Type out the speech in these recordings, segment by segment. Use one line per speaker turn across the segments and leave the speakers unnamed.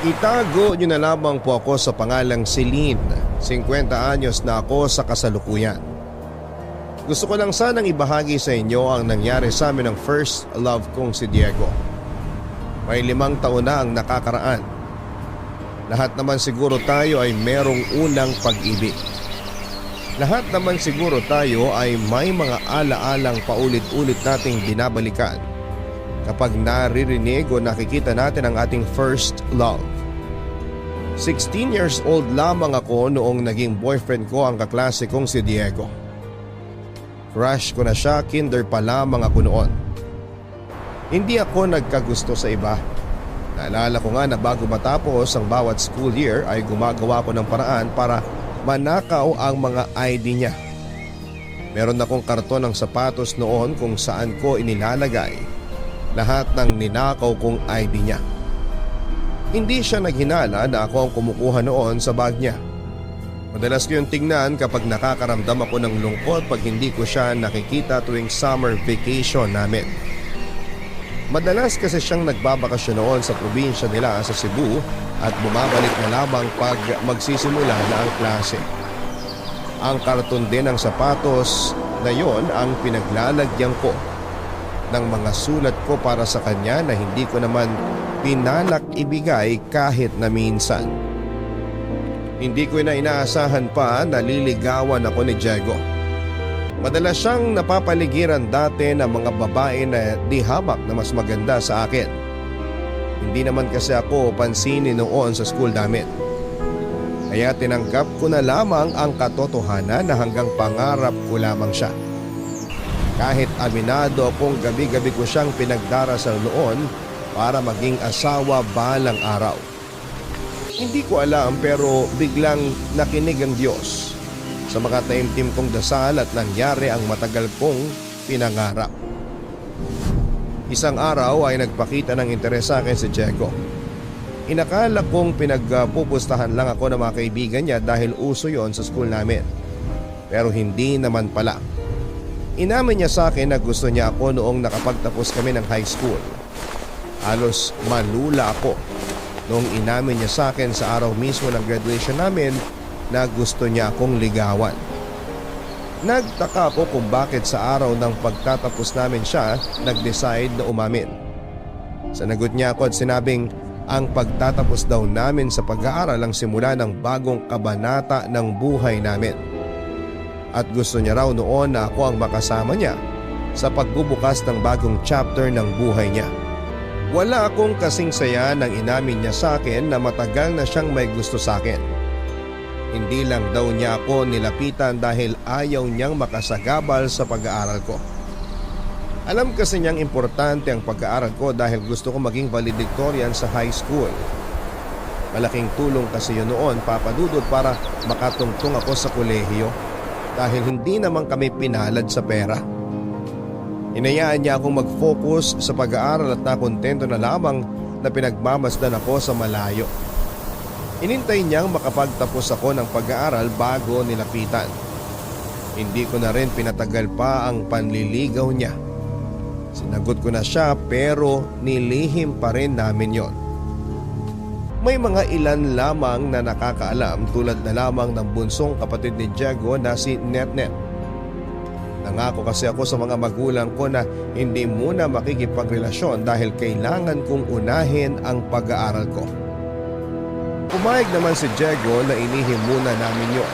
Itago niyo na lamang po ako sa pangalang Celine. 50 anyos na ako sa kasalukuyan. Gusto ko lang sanang ibahagi sa inyo ang nangyari sa amin ng first love kong si Diego. May 5 taon na ang nakakaraan. Lahat naman siguro tayo ay merong unang pag-ibig. Lahat naman siguro tayo ay may mga ala-alang paulit-ulit nating binabalikan kapag naririnig o nakikita natin ang ating first love. 16 years old lamang ako noong naging boyfriend ko ang kaklase kong si Diego. Crush ko na siya, kinder pa lamang ako noon. Hindi ako nagkagusto sa iba. Naalala ko nga na bago matapos ang bawat school year ay gumagawa ko ng paraan para manakaw ang mga ID niya. Meron akong karton ng sapatos noon kung saan ko inilalagay lahat ng ninakaw kong ID niya. Hindi siya naghinala na ako ang kumukuha noon sa bag niya. Madalas ko yung tingnan kapag nakakaramdam ako ng lungkot pag hindi ko siya nakikita tuwing summer vacation namin. Madalas kasi siyang nagbabakasyon noon sa probinsya nila sa Cebu at bumabalik na lamang pag magsisimula na ang klase. Ang karton din ng sapatos na yon ang pinaglalagyan ko ng mga sulat ko para sa kanya na hindi ko naman pinalak ibigay kahit na minsan. Hindi ko na inaasahan pa na liligawan ako ni Diego. Madalas siyang napapaligiran dati ng mga babae na di hamak na mas maganda sa akin. Hindi naman kasi ako pansinin noon sa school namin. Kaya tinanggap ko na lamang ang katotohanan na hanggang pangarap ko lamang siya. Kahit aminado akong gabi-gabi ko siyang pinagdarasal noon para maging asawa balang araw. Hindi ko alam pero biglang nakinig ang Diyos sa mga taimtim kong dasal at nangyari ang matagal kong pinangarap. Isang araw ay nagpakita ng interes sa akin si Diego. Inakala kong pinagpupustahan lang ako ng mga kaibigan niya dahil uso yon sa school namin. Pero hindi naman pala. Inamin niya sa akin na gusto niya ako noong nakapagtapos kami ng high school. Halos malula ako noong inamin niya sa akin sa araw mismo ng graduation namin na gusto niya akong ligawan. Nagtaka ako kung bakit sa araw ng pagtatapos namin siya nag-decide na umamin. Sanagot niya ako at sinabing ang pagtatapos daw namin sa pag-aaral ang simula ng bagong kabanata ng buhay namin. At gusto niya raw noon na ako ang makasama niya sa pagbubukas ng bagong chapter ng buhay niya. Wala akong kasing saya nang inamin niya sa akin na matagal na siyang may gusto sa akin. Hindi lang daw niya ako nilapitan dahil ayaw niyang makasagabal sa pag-aaral ko. Alam kasi niyang importante ang pag-aaral ko dahil gusto ko maging valedictorian sa high school. Malaking tulong kasi yun noon, Papa Dudut, para makatungtong ako sa kolehiyo dahil hindi naman kami pinalad sa pera. Hinayaan niya akong mag-focus sa pag-aaral at nakontento na lamang na pinagmamasdan ako sa malayo. Inintay niyang makapagtapos ako ng pag-aaral bago nilapitan. Hindi ko na rin pinatagal pa ang panliligaw niya. Sinagot ko na siya pero nilihim pa rin namin yon. May mga ilan lamang na nakakaalam tulad na lamang ng bunsong kapatid ni Diego na si Netnet. Nangako kasi ako sa mga magulang ko na hindi muna makikipagrelasyon dahil kailangan kong unahin ang pag-aaral ko. Pumayag naman si Diego na inihim muna namin yun.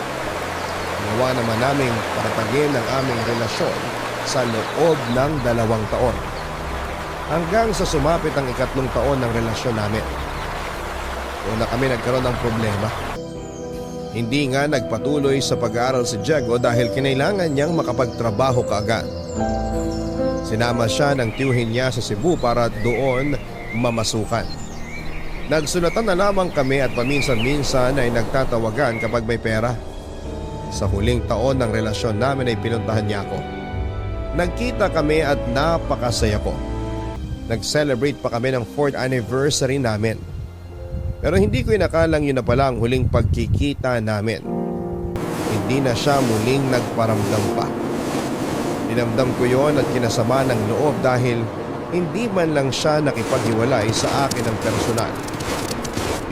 Ginawa naman naming patatagin ang aming relasyon sa loob ng 2 taon. Hanggang sa sumapit ang 3 taon ng relasyon namin. Doon na kami nagkaroon ng problema. Hindi nga nagpatuloy sa pag-aaral si Diego dahil kinailangan niyang makapagtrabaho kaagad. Sinama siya ng tiyuhin niya sa Cebu para doon mamasukan. Nagsulatan na lamang kami at paminsan-minsan ay nagtatawagan kapag may pera. Sa huling taon ng relasyon namin ay pinuntahan niya ako. Nagkita kami at napakasaya ko. Nag-celebrate pa kami ng 4th anniversary namin. Pero hindi ko inakalang yun na pala ang huling pagkikita namin. Hindi na siya muling nagparamdam pa. Dinamdam ko yon at kinasama ng loob dahil hindi man lang siya nakipaghiwalay sa akin ng personal.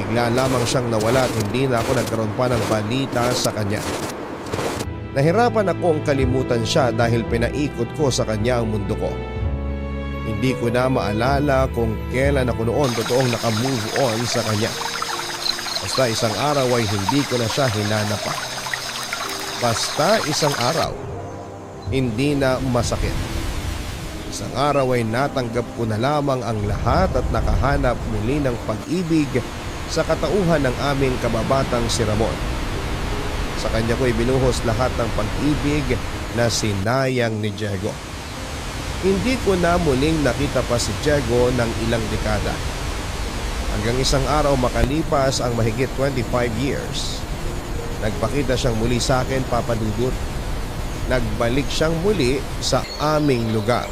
Bigla lamang siyang nawala at hindi na ako nagkaroon pa ng balita sa kanya. Nahirapan akong kalimutan siya dahil pinaikot ko sa kanya ang mundo ko. Hindi ko na maalala kung kailan ako noon totoong nakamove on sa kanya. Basta isang araw ay hindi ko na siya hinanap pa. Basta isang araw, hindi na masakit. Isang araw ay natanggap ko na lamang ang lahat at nakahanap muli ng pag-ibig sa katauhan ng aming kababatang si Ramon. Sa kanya ko ibinuhos lahat ng pag-ibig na sinayang ni Diego. Hindi ko na muling nakita pa si Diego ng ilang dekada. Hanggang isang araw makalipas ang mahigit 25 years, nagpakita siyang muli sa akin, Papa Dudut. Nagbalik siyang muli sa aming lugar.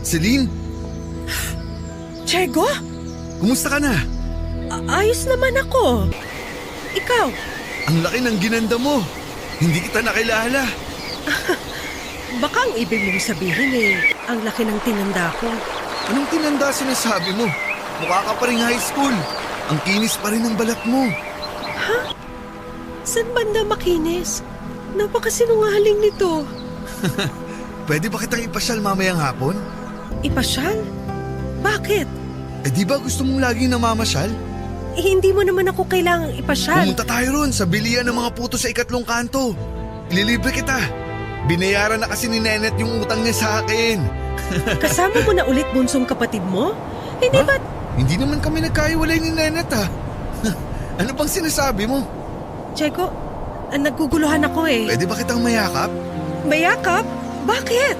Celine?
Diego?
Kumusta ka na?
Ayos naman ako. Ikaw?
Ang laki ng ginanda mo. Hindi kita nakilala.
Baka ang ibig mong sabihin ang laki ng tinanda ko.
Anong tinanda sinasabi mo? Mukha ka pa rin high school. Ang kinis pa rin ng balat mo.
Ha? Saan banda makinis? Napakasinungaling nito.
Pwede ba kitang ipasyal mamayang hapon?
Ipasyal? Bakit?
Di ba gusto mong laging namamasyal?
Hindi mo naman ako kailangang ipasyal.
Pumunta tayo ron sa bilian ng mga puto sa ikatlong kanto. Ililibre kita. Binayaran na kasi ni Nenet yung utang niya sa akin.
Kasama mo na ulit bunsong kapatid mo? Hindi ba't...
Hindi naman kami nagkaiwalay ni Nenet ha. Ano bang sinasabi mo?
Diego, naguguluhan ako
Pwede ba kitang mayakap?
Mayakap? Bakit?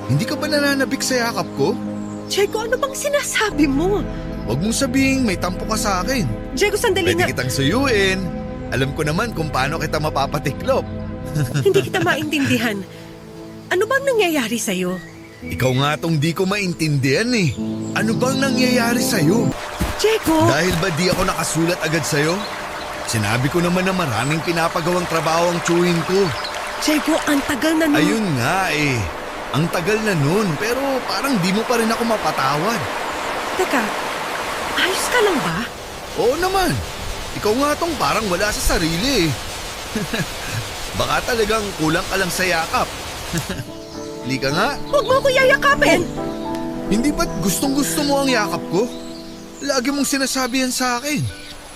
Hindi ka ba nananabik sa yakap ko?
Diego, ano bang sinasabi mo?
Huwag mong sabihin may tampo ka sa akin.
Diego, sandali
Pwede
nga.
kitang suyuin. Alam ko naman kung paano kita mapapatiklop.
Hindi kita maintindihan. Ano bang nangyayari sa'yo?
Ikaw nga tong di ko maintindihan Ano bang nangyayari sa'yo?
Diego!
Dahil ba di ako nakasulat agad sa'yo? Sinabi ko naman na maraming pinapagawang trabaho ang tsuhin ko.
Diego, ang tagal na nun.
Ayun nga Ang tagal na nun, pero parang di mo pa rin ako mapatawad.
Teka, ayos ka lang ba?
Oo naman. Ikaw nga tong parang wala sa sarili Baka talagang kulang ka lang sa yakap. Lika nga.
Huwag mo ko yayakapin!
Hindi ba't gustong-gusto mo ang yakap ko? Lagi mong sinasabi yan sa akin.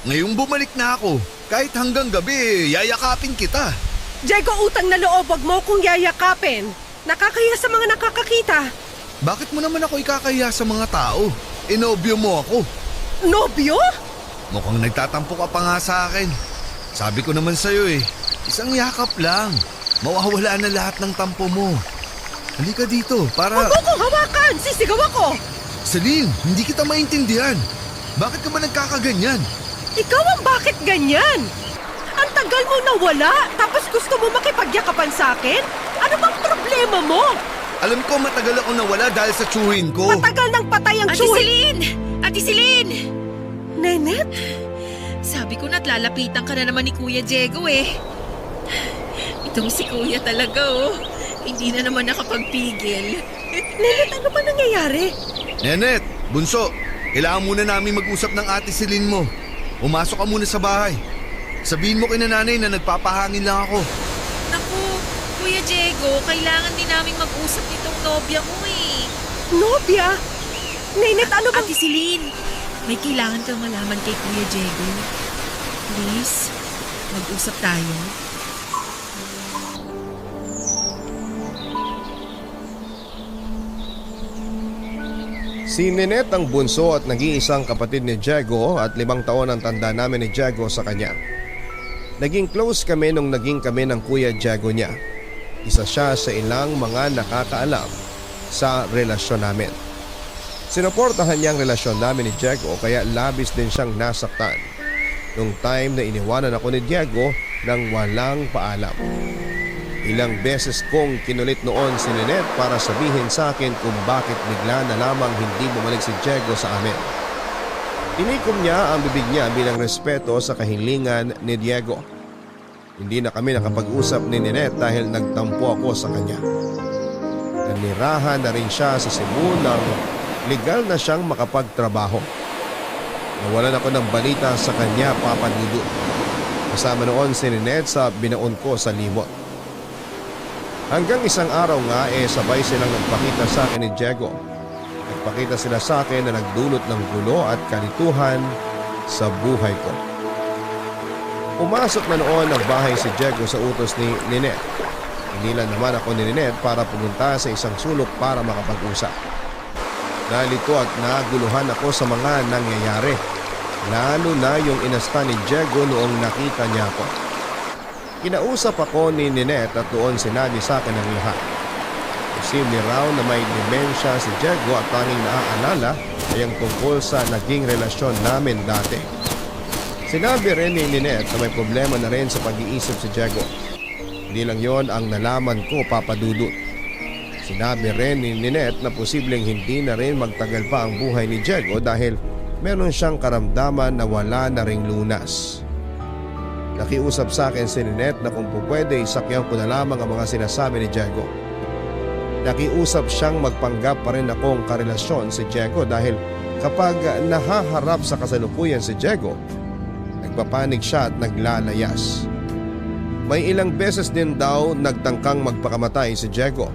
Ngayong bumalik na ako, kahit hanggang gabi, yayakapin kita.
Diego, utang na loob, huwag mo kong yayakapin. Nakakahiya sa mga nakakakita.
Bakit mo naman ako ikakahiya sa mga tao? Inobyo mo ako.
Nobyo?
Mukhang nagtatampo ka pa nga sa akin. Sabi ko naman sa'yo isang yakap lang. Mawawala na lahat ng tampo mo. Halika dito para...
Huwag mo kong hawakan! Sisigaw ako!
Celine, hindi kita maintindihan. Bakit ka ba nagkakaganyan?
Ikaw ang bakit ganyan? Ang tagal mo nawala, tapos gusto mo makipagyakapan sa akin? Ano bang problema mo?
Alam ko matagal ako nawala dahil sa tsuhin ko.
Matagal nang patay ang
Ate
tsuhin.
Celine! Ate Celine!
Nenet?
Sabi ko na't lalapitan ka na naman ni Kuya Diego Itong si Kuya talaga Hindi na naman nakapagpigil.
Nenet, ano ba nangyayari?
Nenet, bunso, kailangan muna namin mag-usap ng ate Celine mo. Umasok ka muna sa bahay. Sabihin mo kay nanay na nagpapahangin lang ako.
Naku, Kuya Diego, kailangan din namin mag-usap nitong nobya mo
Nobya? Nenet, ano ba?
Ate Celine, may kailangan kang malaman kay Kuya Diego. Please, mag-usap tayo.
Si Nenet ang bunso at nag-iisang kapatid ni Diego at 5 taon ang tanda namin ni Diego sa kanya. Naging close kami nung naging kami ng Kuya Diego niya. Isa siya sa ilang mga nakakaalam sa relasyon namin. Sinuportahan niya ang relasyon namin ni Diego kaya labis din siyang nasaktan nung time na iniwanan ako ni Diego nang walang paalam. Ilang beses kong kinulit noon si Nenet para sabihin sa akin kung bakit bigla na lamang hindi bumalik si Diego sa amin. Tinikom niya ang bibig niya bilang respeto sa kahilingan ni Diego. Hindi na kami nakapag-usap ni Ninette dahil nagtampo ako sa kanya. Nanirahan na rin siya sa Cebu nang legal na siyang makapagtrabaho. Nawalan ako ng balita sa kanya, Papa Dudu. Kasama noon si Ninette sa binaon ko sa limot. Hanggang isang araw nga sabay silang nagpakita sa akin ni Diego. Nagpakita sila sa akin na nagdulot ng gulo at kalituhan sa buhay ko. Pumasok na noon ang bahay si Diego sa utos ni Ninette. Inilan naman ako ni Ninette para pumunta sa isang sulok para makapag-usap. Nalito at naguluhan ako sa mga nangyayari. Lalo na yung inasta ni Diego noong nakita niya ako. Kinausap ako ni Ninette at doon sinabi sa akin ang lahat. Posible raw na may demensya si Diego at tanging naaalala ay ang tungkol sa naging relasyon namin dati. Sinabi rin ni Ninette na may problema na rin sa pag-iisip si Diego. Hindi lang yon ang nalaman ko, Papa Dudut. Sinabi rin ni Ninette na posibleng hindi na rin magtagal pa ang buhay ni Diego dahil meron siyang karamdaman na wala na ring lunas. Nakiusap sa akin si Ninette na kung pwede isakyan ko na lamang ang mga sinasabi ni Diego. Nakiusap siyang magpanggap pa rin akong karelasyon si Diego dahil kapag nahaharap sa kasalukuyan si Diego, nagpapanig siya at naglalayas. May ilang beses din daw nagtangkang magpakamatay si Diego.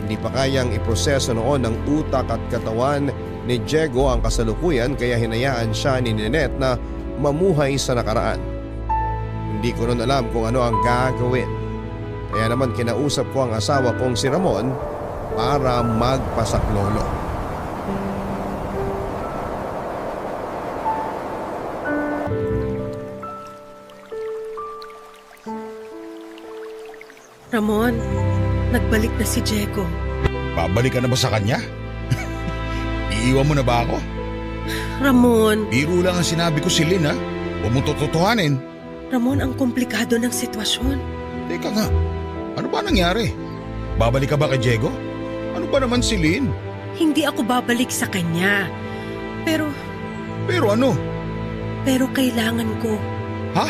Hindi pa kayang iproseso noon ng utak at katawan ni Diego ang kasalukuyan kaya hinayaan siya ni Ninette na mamuhay sa nakaraan. Hindi ko nun alam kung ano ang gagawin. Kaya naman kinausap ko ang asawa kong si Ramon para magpasaklolo.
Ramon, nagbalik na si Diego.
Babalik ka na ba sa kanya? Iiwan mo na ba ako?
Ramon,
Biro lang ang sinabi ko si Lynn ha. Huwag mo totohanin.
Ramon, ang komplikado ng sitwasyon.
Teka nga, ano ba nangyari? Babalik ka ba kay Diego? Ano ba naman si Lynn?
Hindi ako babalik sa kanya. Pero
Pero
kailangan ko.
Ha?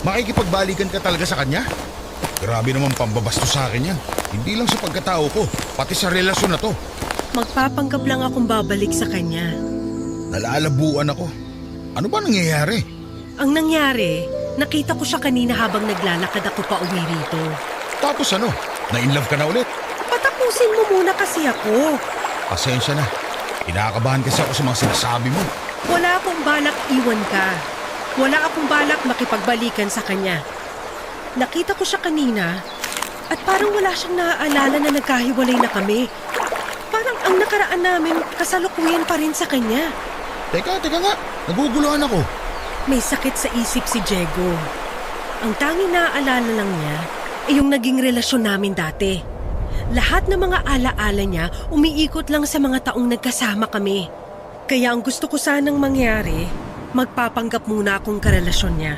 Makikipagbalikan ka talaga sa kanya? Grabe naman pambabasto sa akin yan. Hindi lang sa pagkatao ko, pati sa relasyon na to.
Magpapanggap lang akong babalik sa kanya.
Nalalabuan ako. Ano ba nangyayari?
Ang nangyari, nakita ko siya kanina habang naglalakad ako pa uwi rito.
Tapos ano? Na-inlove ka na ulit?
Patapusin mo muna kasi ako.
Pasensya na. Kinakabahan kasi ako sa mga sinasabi mo.
Wala akong balak iwan ka. Wala akong balak makipagbalikan sa kanya. Nakita ko siya kanina at parang wala siyang naaalala na nagkahiwalay na kami. Parang ang nakaraan namin kasalukuyan pa rin sa kanya.
Teka nga. Naguguluhan ako.
May sakit sa isip si Diego. Ang tanging naaalala lang niya ay yung naging relasyon namin dati. Lahat ng mga alaala niya umiikot lang sa mga taong nagkasama kami. Kaya ang gusto ko sanang mangyari, magpapanggap muna akong karelasyon niya.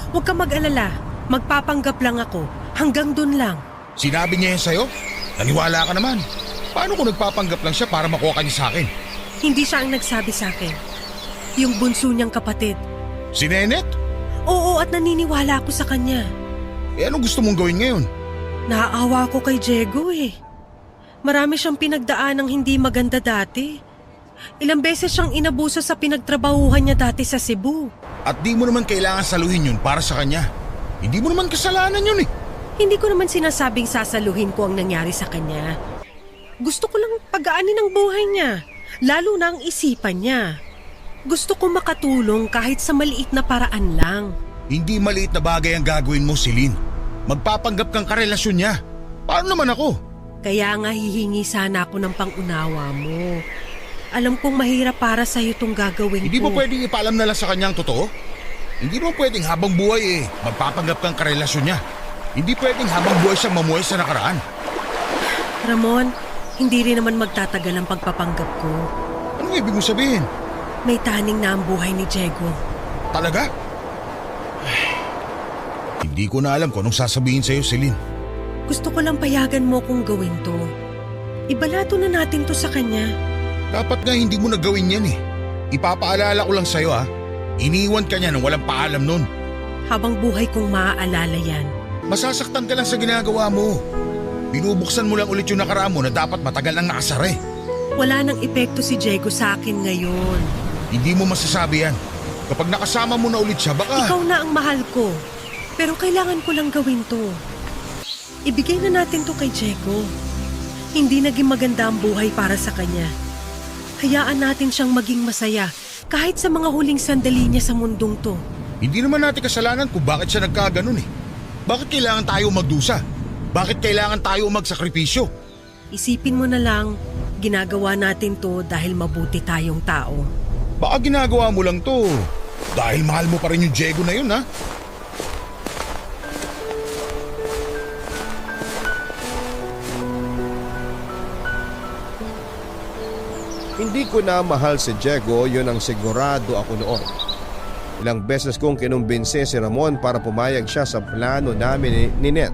Huwag kang mag-alala, magpapanggap lang ako. Hanggang dun lang.
Sinabi niya yan sa'yo? Naniwala ka naman. Paano kung nagpapanggap lang siya para makuha ka niya sa akin?
Hindi siya ang nagsabi sa akin. Yung bunso niyang kapatid.
Si Nenet?
Oo, at naniniwala ako sa kanya.
Eh anong gusto mong gawin ngayon?
Naaawa ko kay Diego eh. Marami siyang pinagdaan ng hindi maganda dati. Ilang beses siyang inabuso sa pinagtrabahuhan niya dati sa Cebu.
At di mo naman kailangan saluhin yun para sa kanya. Hindi mo naman kasalanan yun eh.
Hindi ko naman sinasabing sasaluhin ko ang nangyari sa kanya. Gusto ko lang pagaanin ang buhay niya, lalo na ang isipan niya. Gusto ko makatulong kahit sa maliit na paraan lang.
Hindi maliit na bagay ang gagawin mo, Celine. Magpapanggap kang karelasyon niya. Paano naman ako?
Kaya nga hihingi sana ako ng pangunawa mo. Alam kong mahirap para sa'yo itong gagawin
Hindi
ko.
mo pwedeng ipaalam na lang sa kanya ang totoo? Hindi mo pwedeng habang buhay magpapanggap kang karelasyon niya. Hindi pwedeng habang buhay siyang mamuhay sa nakaraan.
Ramon, hindi rin naman magtatagal ang pagpapanggap ko.
Anong ibig mo sabihin?
May taning na ang buhay ni Diego.
Talaga? Hindi ko na alam kung anong sasabihin sa'yo, Celine.
Gusto ko lang payagan mo kung gawin to. Ibalato na natin to sa kanya.
Dapat nga hindi mo nagawin yan eh. Ipapaalala ko lang sa'yo ha. Iniwan ka niya nang walang paalam nun.
Habang buhay kong maaalala yan.
Masasaktan ka lang sa ginagawa mo. Binubuksan mo lang ulit yung nakaraan mo na dapat matagal nang nakasara eh.
Wala nang epekto si Diego sa akin ngayon.
Hindi mo masasabi yan. Kapag nakasama mo na ulit siya, baka...
Ikaw na ang mahal ko. Pero kailangan ko lang gawin to. Ibigay na natin to kay Diego. Hindi naging maganda ang buhay para sa kanya. Hayaan natin siyang maging masaya kahit sa mga huling sandali niya sa mundong to.
Hindi naman natin kasalanan kung bakit siya nagkaganon eh. Bakit kailangan tayo magdusa? Bakit kailangan tayo magsakripisyo?
Isipin mo na lang, ginagawa natin to dahil mabuti tayong tao.
Baka ginagawa mo lang to dahil mahal mo pa rin yung Diego na yun ha?
Hindi ko na mahal si Diego, yun ang sigurado ako noon. Ilang beses kong kinumbinse si Ramon para pumayag siya sa plano namin ni Net.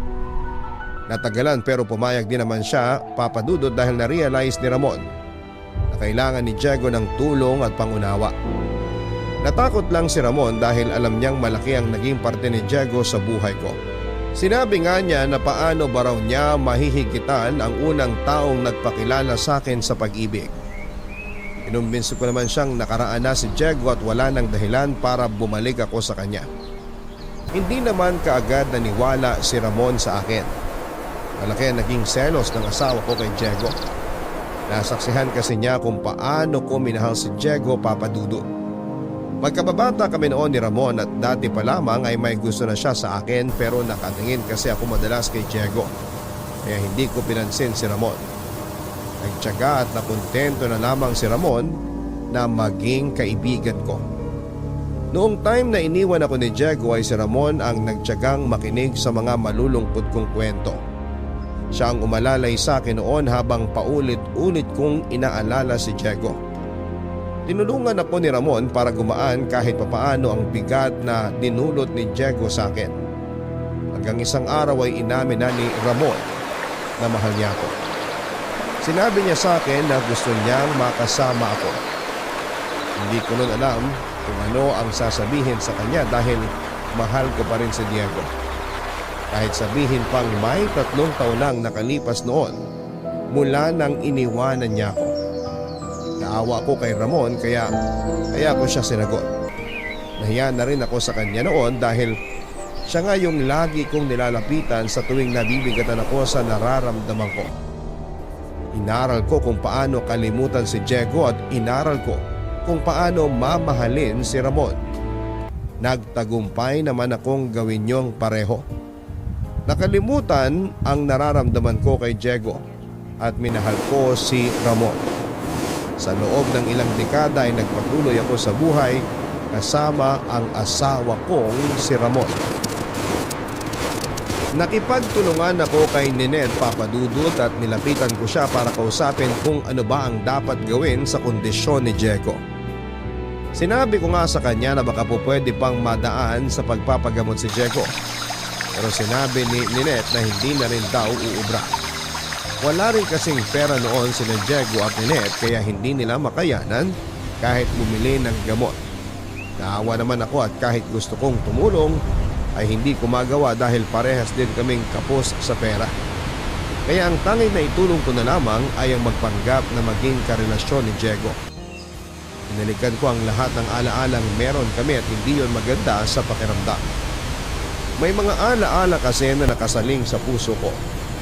Natagalan pero pumayag din naman siya, Papa Dudut, dahil na-realize ni Ramon na kailangan ni Diego ng tulong at pangunawa. Natakot lang si Ramon dahil alam niyang malaki ang naging parte ni Diego sa buhay ko. Sinabi nga niya na paano ba raw niya mahihigitan ang unang taong nagpakilala sa akin sa pag-ibig. Inumbinso ko naman siyang nakaraan na si Diego at wala nang dahilan para bumalik ako sa kanya. Hindi naman kaagad naniwala si Ramon sa akin. Malaki ang naging selos ng asawa ko kay Diego. Nasaksihan kasi niya kung paano ko minahal si Diego, Papa Dudut. Magkababata kami noon ni Ramon at dati pa lamang ay may gusto na siya sa akin pero nakatingin kasi ako madalas kay Diego. Kaya hindi ko pinansin si Ramon. Nagtiyaga at nakontento na lamang si Ramon na maging kaibigan ko. Noong time na iniwan ako ni Diego ay si Ramon ang nagtiyagang makinig sa mga malulungkot kong kwento. Siya ang umalalay sa akin noon habang paulit-ulit kong inaalala si Diego. Tinulungan ako ni Ramon para gumaan kahit papaano ang bigat na dinulot ni Diego sa akin. Hanggang isang araw ay inamin na ni Ramon na mahal niya ako. Sinabi niya sa akin na gusto niyang makasama ako. Hindi ko noon alam kung ano ang sasabihin sa kanya dahil mahal ko pa rin si Diego. Kahit sabihin pang may 3 taon lang nakalipas noon mula nang iniwanan niya ako. Naawa ako kay Ramon kaya ko siya sinagot. Nahiya na rin ako sa kanya noon dahil siya nga yung lagi kong nilalapitan sa tuwing nabibigatan ako sa nararamdaman ko. Inaral ko kung paano kalimutan si Diego at inaral ko kung paano mamahalin si Ramon. Nagtagumpay naman akong gawin niyong pareho. Nakalimutan ang nararamdaman ko kay Diego at minahal ko si Ramon. Sa loob ng ilang dekada ay nagpatuloy ako sa buhay kasama ang asawa kong si Ramon. Nakipagtulungan ako kay Ninette, Papa Dudut, at nilapitan ko siya para kausapin kung ano ba ang dapat gawin sa kondisyon ni Diego. Sinabi ko nga sa kanya na baka po pwede pang madaan sa pagpapagamot si Diego. Pero sinabi ni Ninette na hindi na rin daw uubra. Wala rin kasing pera noon sina Diego at Ninette kaya hindi nila makayanan kahit bumili ng gamot. Naawa naman ako at kahit gusto kong tumulong ay hindi ko magawa dahil parehas din kaming kapos sa pera. Kaya ang tanging na itulong ko na lamang ay ang magpanggap na maging karelasyon ni Diego. Inalikan ko ang lahat ng alaalang meron kami at hindi yon maganda sa pakiramdam. May mga alaala kasi na nakasaling sa puso ko,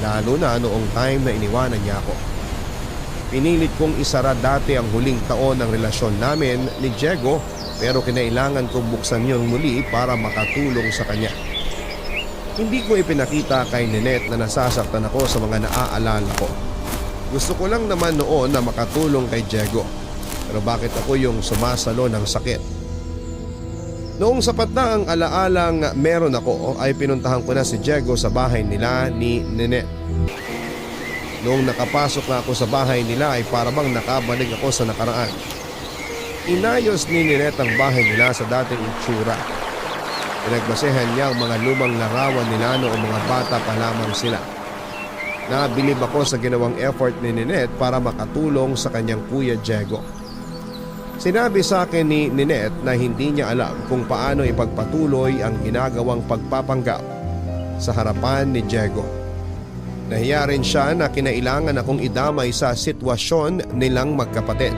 lalo na noong time na iniwanan niya ako. Pinilit kong isara dati ang huling taon ng relasyon namin ni Diego pero kinailangan kong buksan yun muli para makatulong sa kanya. Hindi ko ipinakita kay Ninette na nasasaktan ako sa mga naaalala ko. Gusto ko lang naman noon na makatulong kay Diego. Pero bakit ako yung sumasalo ng sakit? Noong sapat na ang alaalang meron ako ay pinuntahan ko na si Diego sa bahay nila ni Ninette. Noong nakapasok na ako sa bahay nila ay parabang nakabalik ako sa nakaraan. Inayos ni Ninette ang bahay nila sa dating itsura. Pinagbasehan niya ang mga lumang larawan nila noong mga bata pa lamang sila. Nabilib ako sa ginawang effort ni Ninette para makatulong sa kanyang kuya Diego. Sinabi sa akin ni Ninette na hindi niya alam kung paano ipagpatuloy ang ginagawang pagpapanggap sa harapan ni Diego. Nahiya rin siya na kinailangan akong idamay sa sitwasyon nilang magkapatid.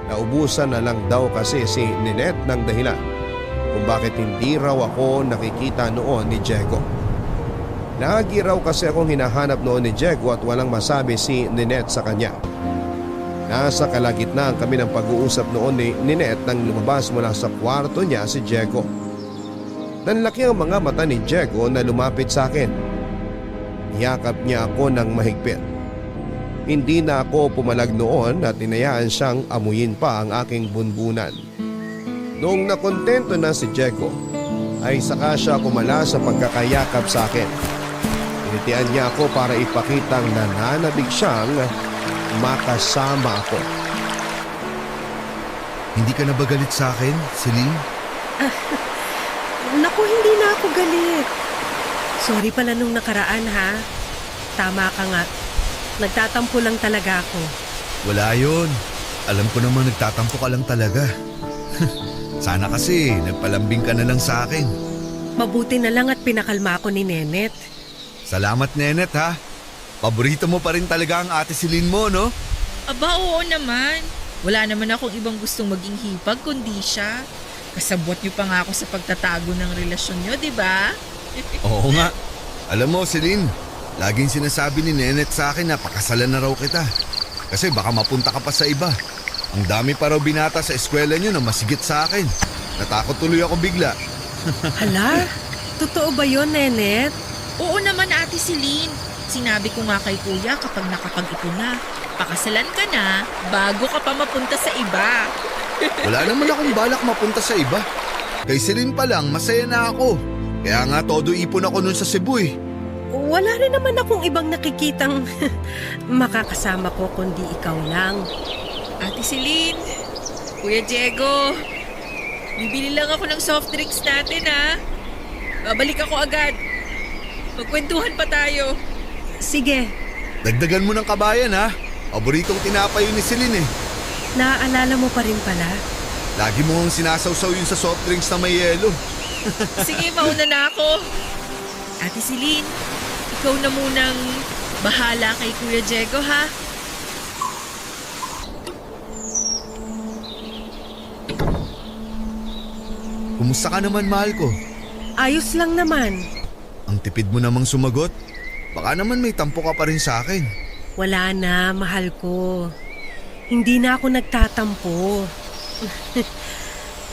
Naubusan na lang daw kasi si Ninette ng dahilan kung bakit hindi raw ako nakikita noon ni Diego. Lagi raw kasi akong hinahanap noon ni Diego at walang masabi si Ninette sa kanya. Nasa kalagitnaan kami ng pag-uusap noon ni Ninette nang lumabas mula sa kwarto niya si Diego. Nanlaki ang mga mata ni Diego na lumapit sa akin. Yakap niya ako ng mahigpit. Hindi na ako pumalag noon at inayaan siyang amuyin pa ang aking bunbunan. Noong nakontento na si Diego, ay saka siya kumala sa pagkakayakap sa akin. Initian niya ako para ipakitang nananabig siyang makasama ako.
Hindi ka na ba galit sa akin, Celine?
Naku, hindi na ako galit. Sorry pala nung nakaraan ha. Tama ka nga. Nagtatampo lang talaga ako.
Wala yun. Alam ko naman nagtatampo ka lang talaga. Sana kasi nagpalambing ka na lang sa akin.
Mabuti na lang at pinakalma ako ni Ninette.
Salamat, Nenet, ha? Paborito mo pa rin talaga ang ate Celine mo, no?
Aba, oo naman. Wala naman akong ibang gustong maging hipag kundi siya. Kasabwat niyo pa nga ako sa pagtatago ng relasyon niyo, di ba?
Oo nga. Alam mo, Celine, laging sinasabi ni Nenet sa akin na pakasalan na raw kita. Kasi baka mapunta ka pa sa iba. Ang dami pa raw binata sa eskwela niyo na masigit sa akin. Natakot tuloy ako bigla.
Hala, totoo ba yun, Ninette?
Oo naman, ate Celine. Sinabi ko nga kay kuya kapag nakapag-ipon na, pakasalan ka na bago ka pa mapunta sa iba.
Wala naman akong balak mapunta sa iba. Kay Celine pa lang, masaya na ako. Kaya nga todo ipon ako nun sa Cebu eh.
Wala rin naman akong ibang nakikitang makakasama ko kundi ikaw lang.
Ate Celine, Kuya Diego, bibili lang ako ng soft drinks natin ha. Babalik ako agad. Magkwentuhan pa tayo.
Sige,
Dagdagan mo ng kabayan ha. Paboritong tinapay yun ni Celine eh.
naaalala mo pa rin pala?
Lagi mo ang sinasawsaw yun sa soft drinks na may yelo.
Sige, mauna na ako. Ate Celine, ikaw na munang bahala kay Kuya Diego ha.
Kumusta ka naman, mahal ko?
Ayos lang naman.
Ang tipid mo namang sumagot. Baka naman may tampo ka pa rin sa akin.
Wala na, mahal ko. Hindi na ako nagtatampo.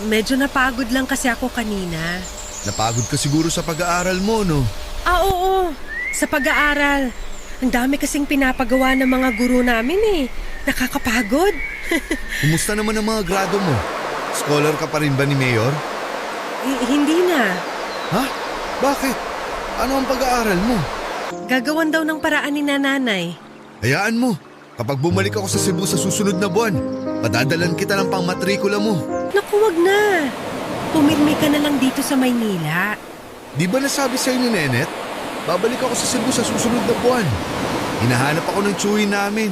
Medyo napagod lang kasi ako kanina.
Napagod ka siguro sa pag-aaral mo, no?
Oo. Sa pag-aaral. Ang dami kasing pinapagawa ng mga guro namin eh. Nakakapagod.
Kumusta naman ang mga grado mo? Scholar ka pa rin ba ni Mayor?
Hindi na.
Ha? Bakit? Ano ang pag-aaral mo?
Gagawan daw ng paraan ni nanay.
Hayaan mo. Kapag bumalik ako sa Cebu sa susunod na buwan, padadalan kita ng pangmatrikula mo.
Naku, wag na. Pumirmi ka na lang dito sa Maynila.
Di ba nasabi sa'yo ni Nenet? Babalik ako sa Cebu sa susunod na buwan. Hinahanap ako ng tsuhin namin.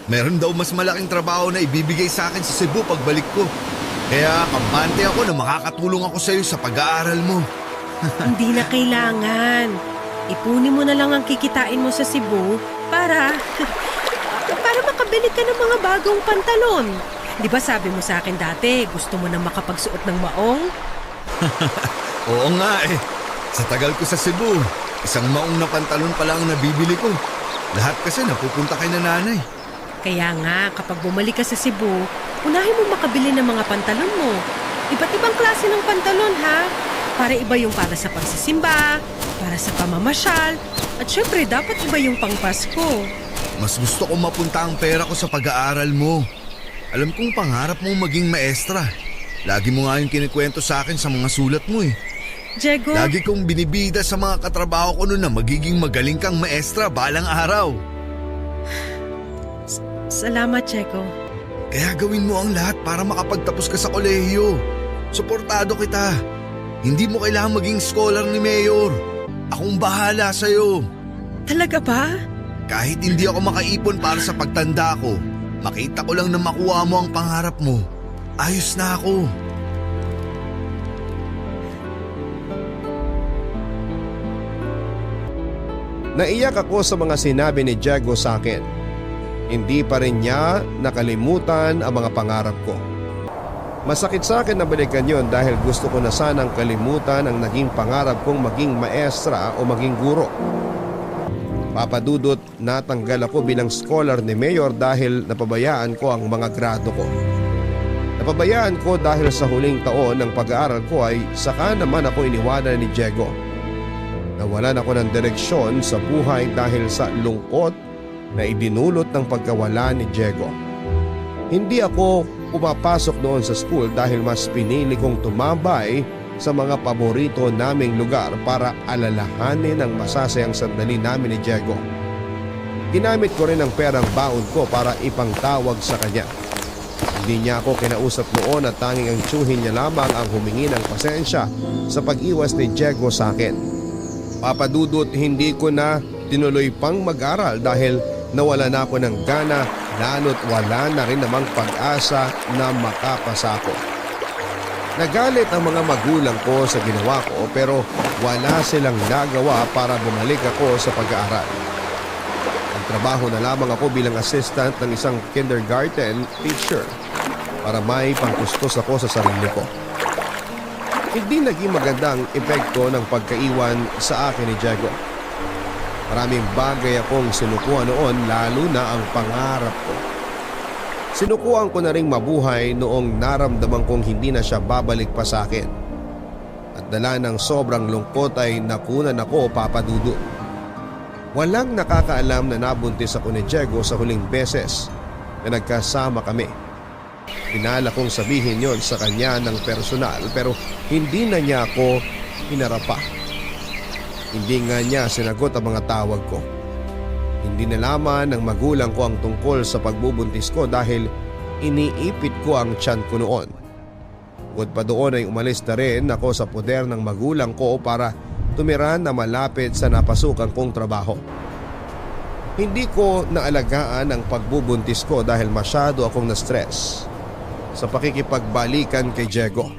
Meron daw mas malaking trabaho na ibibigay sa akin sa Cebu pagbalik ko. Kaya kampante ako na makakatulong ako sa'yo sa pag-aaral mo.
Hindi na kailangan. Ipunin mo na lang ang kikitain mo sa Cebu para makabili ka ng mga bagong pantalon. Di ba sabi mo sa akin dati, gusto mo na makapagsuot ng maong?
Oo nga eh. Sa tagal ko sa Cebu, isang maong na pantalon pa lang ang nabibili ko. Lahat kasi napupunta kay nanay.
Kaya nga, kapag bumalik ka sa Cebu, unahin mo makabili ng mga pantalon mo. Iba't ibang klase ng pantalon, ha? Para iba yung para sa pagsisimba, para sa pamamasyal, at syempre dapat iba yung pangpasko.
Mas gusto ko mapunta ang pera ko sa pag-aaral mo. Alam kong pangarap mong maging maestra. Lagi mo nga yung kinikwento sa akin sa mga sulat mo eh.
Diego,
Lagi kong binibida sa mga katrabaho ko noon na magiging magaling kang maestra balang araw.
salamat, Diego.
Kaya gawin mo ang lahat para makapagtapos ka sa kolehiyo. Suportado kita. Hindi mo kailangan maging scholar ni Mayor. Akong bahala sa'yo.
Talaga ba?
Kahit hindi ako makaipon para sa pagtanda ko, makita ko lang na makuha mo ang pangarap mo. Ayos na ako.
Naiyak ako sa mga sinabi ni Diego sa akin. Hindi pa rin niya nakalimutan ang mga pangarap ko. Masakit sa akin na balikan yon dahil gusto ko na sanang kalimutan ang naging pangarap kong maging maestra o maging guro. Papadudot, natanggal ako bilang scholar ni Mayor dahil napabayaan ko ang mga grado ko. Napabayaan ko dahil sa huling taon ng pag-aaral ko ay saka naman ako iniwanan ni Diego. Nawalan ako ng direksyon sa buhay dahil sa lungkot na idinulot ng pagkawala ni Diego. Hindi ako pumapasok noon sa school dahil mas pinili kong tumambay sa mga paborito naming lugar para alalahanin ang masasayang sandali namin ni Diego. Ginamit ko rin ang perang baon ko para ipangtawag sa kanya. Hindi niya ako kinausap noon at tanging ang tiyuhin niya lamang ang humingi ng pasensya sa pag-iwas ni Diego sa akin. Papadudot, hindi ko na tinuloy pang mag-aral dahil nawala na ako ng gana, lalo't wala na rin namang pag-asa na makapasa ko. Nagalit ang mga magulang ko sa ginawa ko pero wala silang nagawa para bumalik ako sa pag-aaral. Nagtrabaho na lamang ako bilang assistant ng isang kindergarten teacher para may pangkustos ako sa sarili ko. Hindi naging magandang epekto ng pagkaiwan sa akin ni Diego. Maraming bagay akong sinukuan noon, lalo na ang pangarap ko. Sinukuan ko na ring mabuhay noong naramdaman kong hindi na siya babalik pa sa akin. At dala ng sobrang lungkot ay nakunan ako, Papadudot. Walang nakakaalam na nabuntis ako ni Diego sa huling beses na nagkasama kami. Pinala kong sabihin yon sa kanya ng personal pero hindi na niya ako pinarapa. Hindi nga niya sinagot ang mga tawag ko. Hindi nalaman ng magulang ko ang tungkol sa pagbubuntis ko dahil iniipit ko ang tiyan ko noon. Bukod pa doon ay umalis na rin ako sa poder ng magulang ko para tumira na malapit sa napasukan kong trabaho. Hindi ko naalagaan ang pagbubuntis ko dahil masyado akong na-stress sa pakikipagbalikan kay Diego.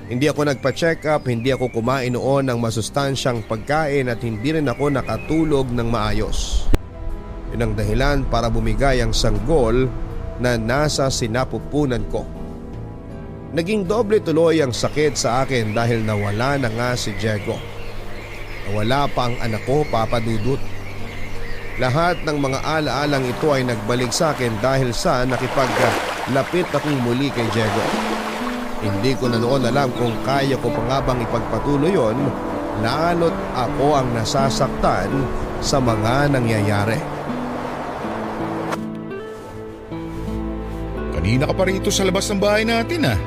Hindi ako nagpa-check up, hindi ako kumain noon ng masustansyang pagkain at hindi rin ako nakatulog ng maayos. Yun ang dahilan para bumigay ang sanggol na nasa sinapupunan ko. Naging doble tuloy ang sakit sa akin dahil nawala na nga si Diego. Nawala pa ang anak ko, Papadudot. Lahat ng mga alaalang ito ay nagbalik sa akin dahil sa nakipaglapit akong muli kay Diego. Hindi ko na noon alam kung kaya ko pa nga bang ipagpatuloy yon, lalo't ako ang nasasaktan sa mga nangyayari.
Kanina ka pa rito sa labas ng bahay natin ah.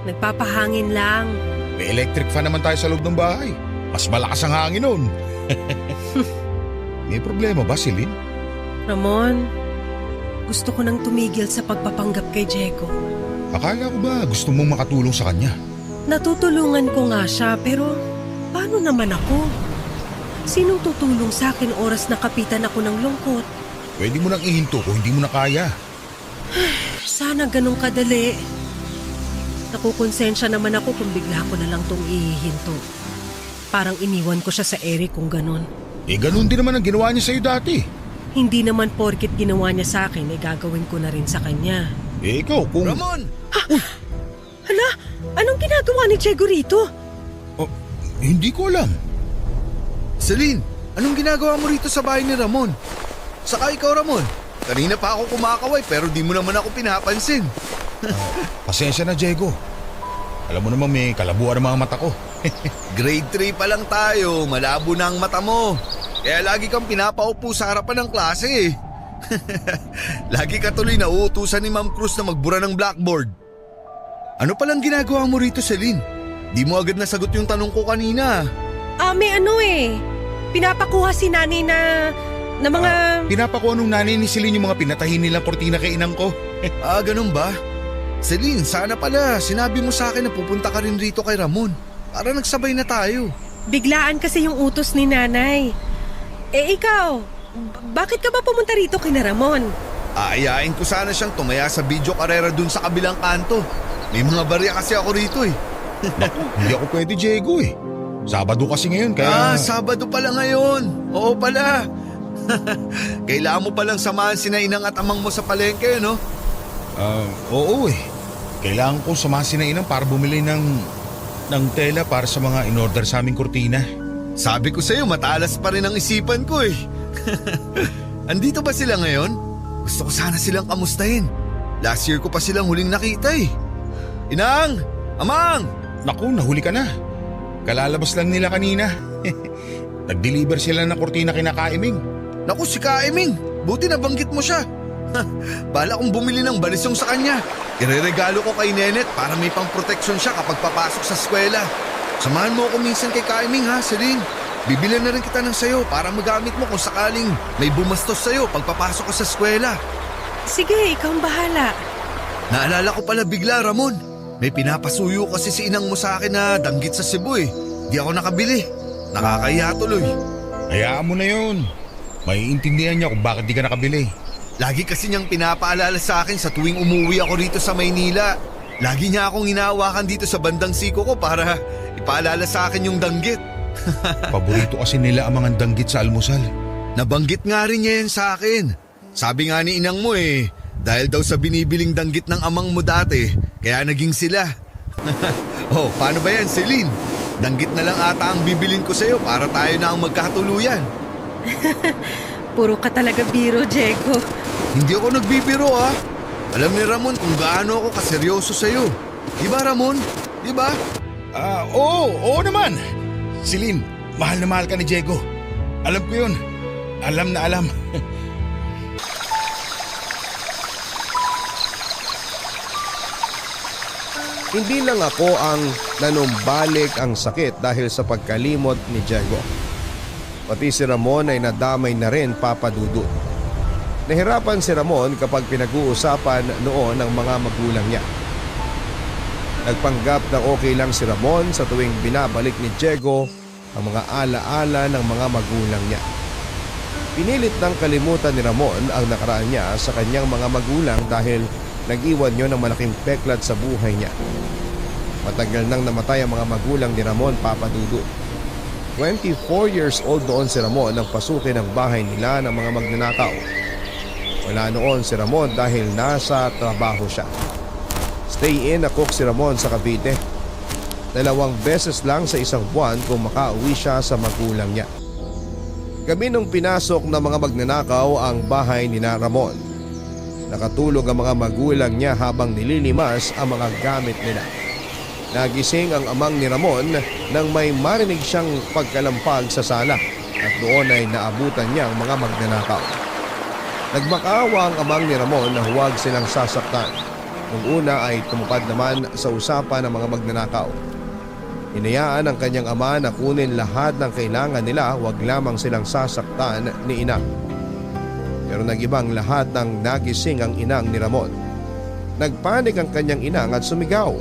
Nagpapahangin lang.
May electric fan naman tayo sa loob ng bahay. Mas malakas ang hangin nun. May problema ba, Celine?
Ramon, gusto ko nang tumigil sa pagpapanggap kay Diego.
Akala ko ba gusto mong makatulong sa kanya?
Natutulungan ko nga siya pero paano naman ako? Sinong tutulong sa akin oras na kapitan ako ng lungkot?
Pwede mo nang ihinto kung hindi mo na kaya.
Sana ganun kadali. Nakukonsensya naman ako kung bigla ko na lang tong ihihinto. Parang iniwan ko siya sa Eric kung ganun.
Ganun din naman ang ginawa niya sa'yo dati.
Hindi naman porkit ginawa niya sa akin, gagawin ko na rin sa kanya.
Ikaw kung...
Ramon!
Hala, anong ginagawa ni Diego rito?
Hindi ko alam.
Celine, anong ginagawa mo rito sa bahay ni Ramon? Saka ikaw, Ramon. Kanina pa ako kumakaway pero di mo naman ako pinapansin.
Pasensya na, Diego. Alam mo naman may kalabuan ang mga mata ko.
Grade 3 pa lang tayo, malabo na ang mata mo. Kaya lagi kang pinapaupo sa harapan ng klase eh. Lagi ka tuloy nauutusan ni Ma'am Cruz na magbura ng blackboard. Ano palang ginagawa mo rito, Celine? Di mo agad nasagot yung tanong ko kanina.
May ano pinapakuha si Nani na mga...
Pinapakuha nung nanay ni Celine yung mga pinatahin nilang kortina kay inang ko.
Ganun ba? Celine, sana pala sinabi mo sa akin na pupunta ka rin rito kay Ramon. Para nagsabay na tayo.
Biglaan kasi yung utos ni Nanay. Ikaw, bakit ka ba pumunta rito kina Ramon?
Aayain ko sana siyang tumaya sa video karera dun sa kabilang kanto. May mga barya kasi ako rito eh.
Hindi ako pwede, Diego eh. Sabado kasi ngayon kaya...
Sabado pala ngayon. Oo pala. Kailangan mo palang samahan sina inang at amang mo sa palengke, no?
Oo eh. Kailangan kong samahan si Inang para bumili ng tela para sa mga in-order sa aming kurtina.
Sabi ko sa'yo, matalas pa rin ang isipan ko eh. Andito ba sila ngayon? Gusto ko sana silang kamustahin. Last year ko pa silang huling nakita eh. Inang! Amang!
Naku, nahuli ka na. Kalalabas lang nila kanina. Nag-deliver sila ng kurtina kina Kaiming.
Naku, si Kaiming! Buti nabanggit mo siya. Bala kong bumili ng balisong sa kanya. Ireregalo ko kay Nenet para may pang-proteksyon siya kapag papasok sa eskwela. Samahan mo ako minsan kay Kaiming ha, Celine. Bibilan na rin kita ng sayo para magamit mo kung sakaling may bumastos sayo pag papasok ka sa eskwela.
Sige, ikaw ang bahala.
Naalala ko pala bigla, Ramon. May pinapasuyo kasi si inang mo sa akin na danggit sa Cebu eh. Di ako nakabili. Nakakahiya tuloy.
Hayaan mo na yun. Maiintindihan niya kung bakit di ka nakabili.
Lagi kasi niyang pinapaalala sa akin sa tuwing umuwi ako rito sa Maynila. Lagi niya akong hinahawakan dito sa bandang siko ko para ipaalala sa akin yung danggit.
Paborito kasi nila ang mga danggit sa almusal.
Nabanggit nga rin niya yan sa akin. Sabi nga ni inang mo eh, dahil daw sa binibiling danggit ng amang mo dati, kaya naging sila. Oh, paano ba yan, Celine? Danggit na lang ata ang bibilin ko sa'yo para tayo na ang magkatuluyan.
Puro ka talaga biro, Diego.
Hindi ako nagbibiro ah. Alam ni Ramon kung gaano ako kaseryoso sa'yo. Di ba Ramon? Di ba?
Oo naman. Celine, mahal na mahal ka ni Diego. Alam ko yun. Alam na alam.
Hindi lang ako ang nanumbalik ang sakit dahil sa pagkalimot ni Diego. Pati si Ramon ay nadamay na rin, Papa Dudut. Nahirapan si Ramon kapag pinag-uusapan noon ng mga magulang niya. Nagpanggap na okay lang si Ramon sa tuwing binabalik ni Diego ang mga alaala ng mga magulang niya. Pinilit ng kalimutan ni Ramon ang nakaraan niya sa kanyang mga magulang dahil nag-iwan niyo ng malaking peklat sa buhay niya. Matagal nang namatay ang mga magulang ni Ramon, Papa Dudut. 24 years old noon si Ramon nang pasukin ang bahay nila ng mga magnanakaw. Wala noon si Ramon dahil nasa trabaho siya. Stay-in na cook si Ramon sa Cavite. 2 beses lang sa isang buwan kung makauwi siya sa magulang niya. Gabi nung pinasok ng mga magnanakaw ang bahay ni Ramon. Nakatulog ang mga magulang niya habang nililimas ang mga gamit nila. Nagising ang amang ni Ramon nang may marinig siyang pagkalampag sa sala at doon ay naabutan niya ang mga magnanakaw. Nagmakaawa ang amang ni Ramon na huwag silang sasaktan. Nung una ay tumupad naman sa usapan ng mga magnanakaw. Hinayaan ang kanyang ama na kunin lahat ng kailangan nila, huwag lamang silang sasaktan ni ina. Pero nag-ibang lahat ng nagising ang inang ni Ramon. Nagpanik ang kanyang inang at sumigaw.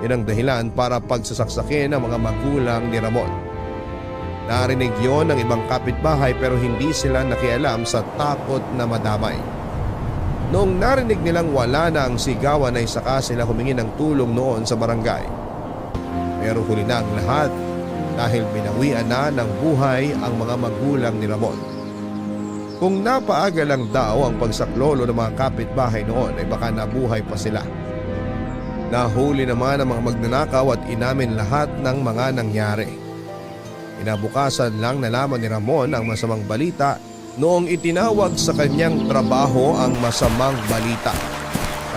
Yan ang dahilan para pagsasaksakin ng mga magulang ni Ramon. Narinig yon ng ibang kapitbahay pero hindi sila nakialam sa takot na madamay. Noong narinig nilang wala na ang sigawan ay saka sila humingi ng tulong noon sa barangay. Pero huli na ang lahat dahil binawian na ng buhay ang mga magulang ni Ramon. Kung napaaga lang daw ang pagsaklolo ng mga kapitbahay noon ay baka nabuhay pa sila. Nahuli naman ang mga magnanakaw at inamin lahat ng mga nangyari. Inabukasan lang nalaman ni Ramon ang masamang balita noong itinawag sa kanyang trabaho ang masamang balita.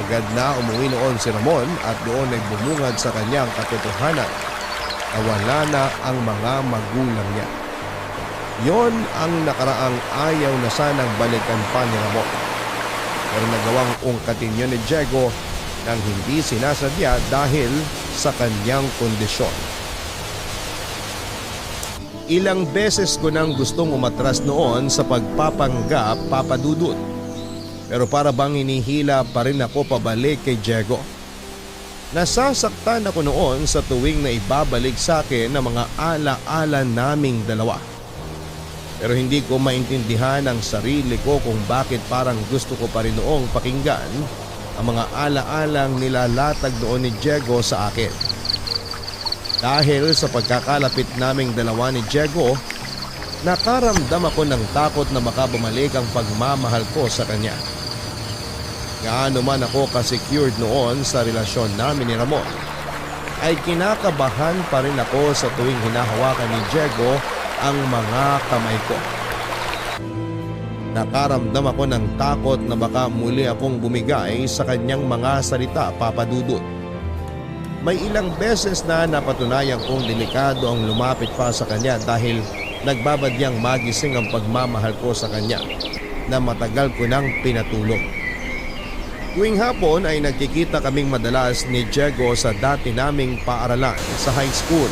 Agad na umuwi noon si Ramon at doon ay bumungad sa kanyang katotohanan na wala na ang mga magulang niya. Yon ang nakaraang ayaw na sanang balikan pa ni Ramon. Pero nagawang ungkatin yun ni Diego nang hindi sinasadya dahil sa kanyang kondisyon. Ilang beses ko nang gustong umatras noon sa pagpapanggap, Papa Dudut. Pero para bang hinihila pa rin ako pabalik kay Diego. Nasasaktan ako noon sa tuwing na ibabalik sa akin ang mga ala-ala naming dalawa. Pero hindi ko maintindihan ang sarili ko kung bakit parang gusto ko pa rin noong pakinggan ang mga alaalang nilalatag noon ni Diego sa akin. Dahil sa pagkakalapit naming dalawa ni Diego, nakaramdam ako ng takot na baka bumalik ang pagmamahal ko sa kanya. Gaano man ako ka-secured noon sa relasyon namin ni Ramon, ay kinakabahan pa rin ako sa tuwing hinahawakan ni Diego ang mga kamay ko. Nakaramdam ako ng takot na baka muli akong bumigay sa kanyang mga salita, Papa Dudut. May ilang beses na napatunayan kong delikado ang lumapit pa sa kanya dahil nagbabadyang magising ang pagmamahal ko sa kanya na matagal ko nang pinatulog. Tuwing hapon ay nagkikita kaming madalas ni Diego sa dati naming paaralan sa high school.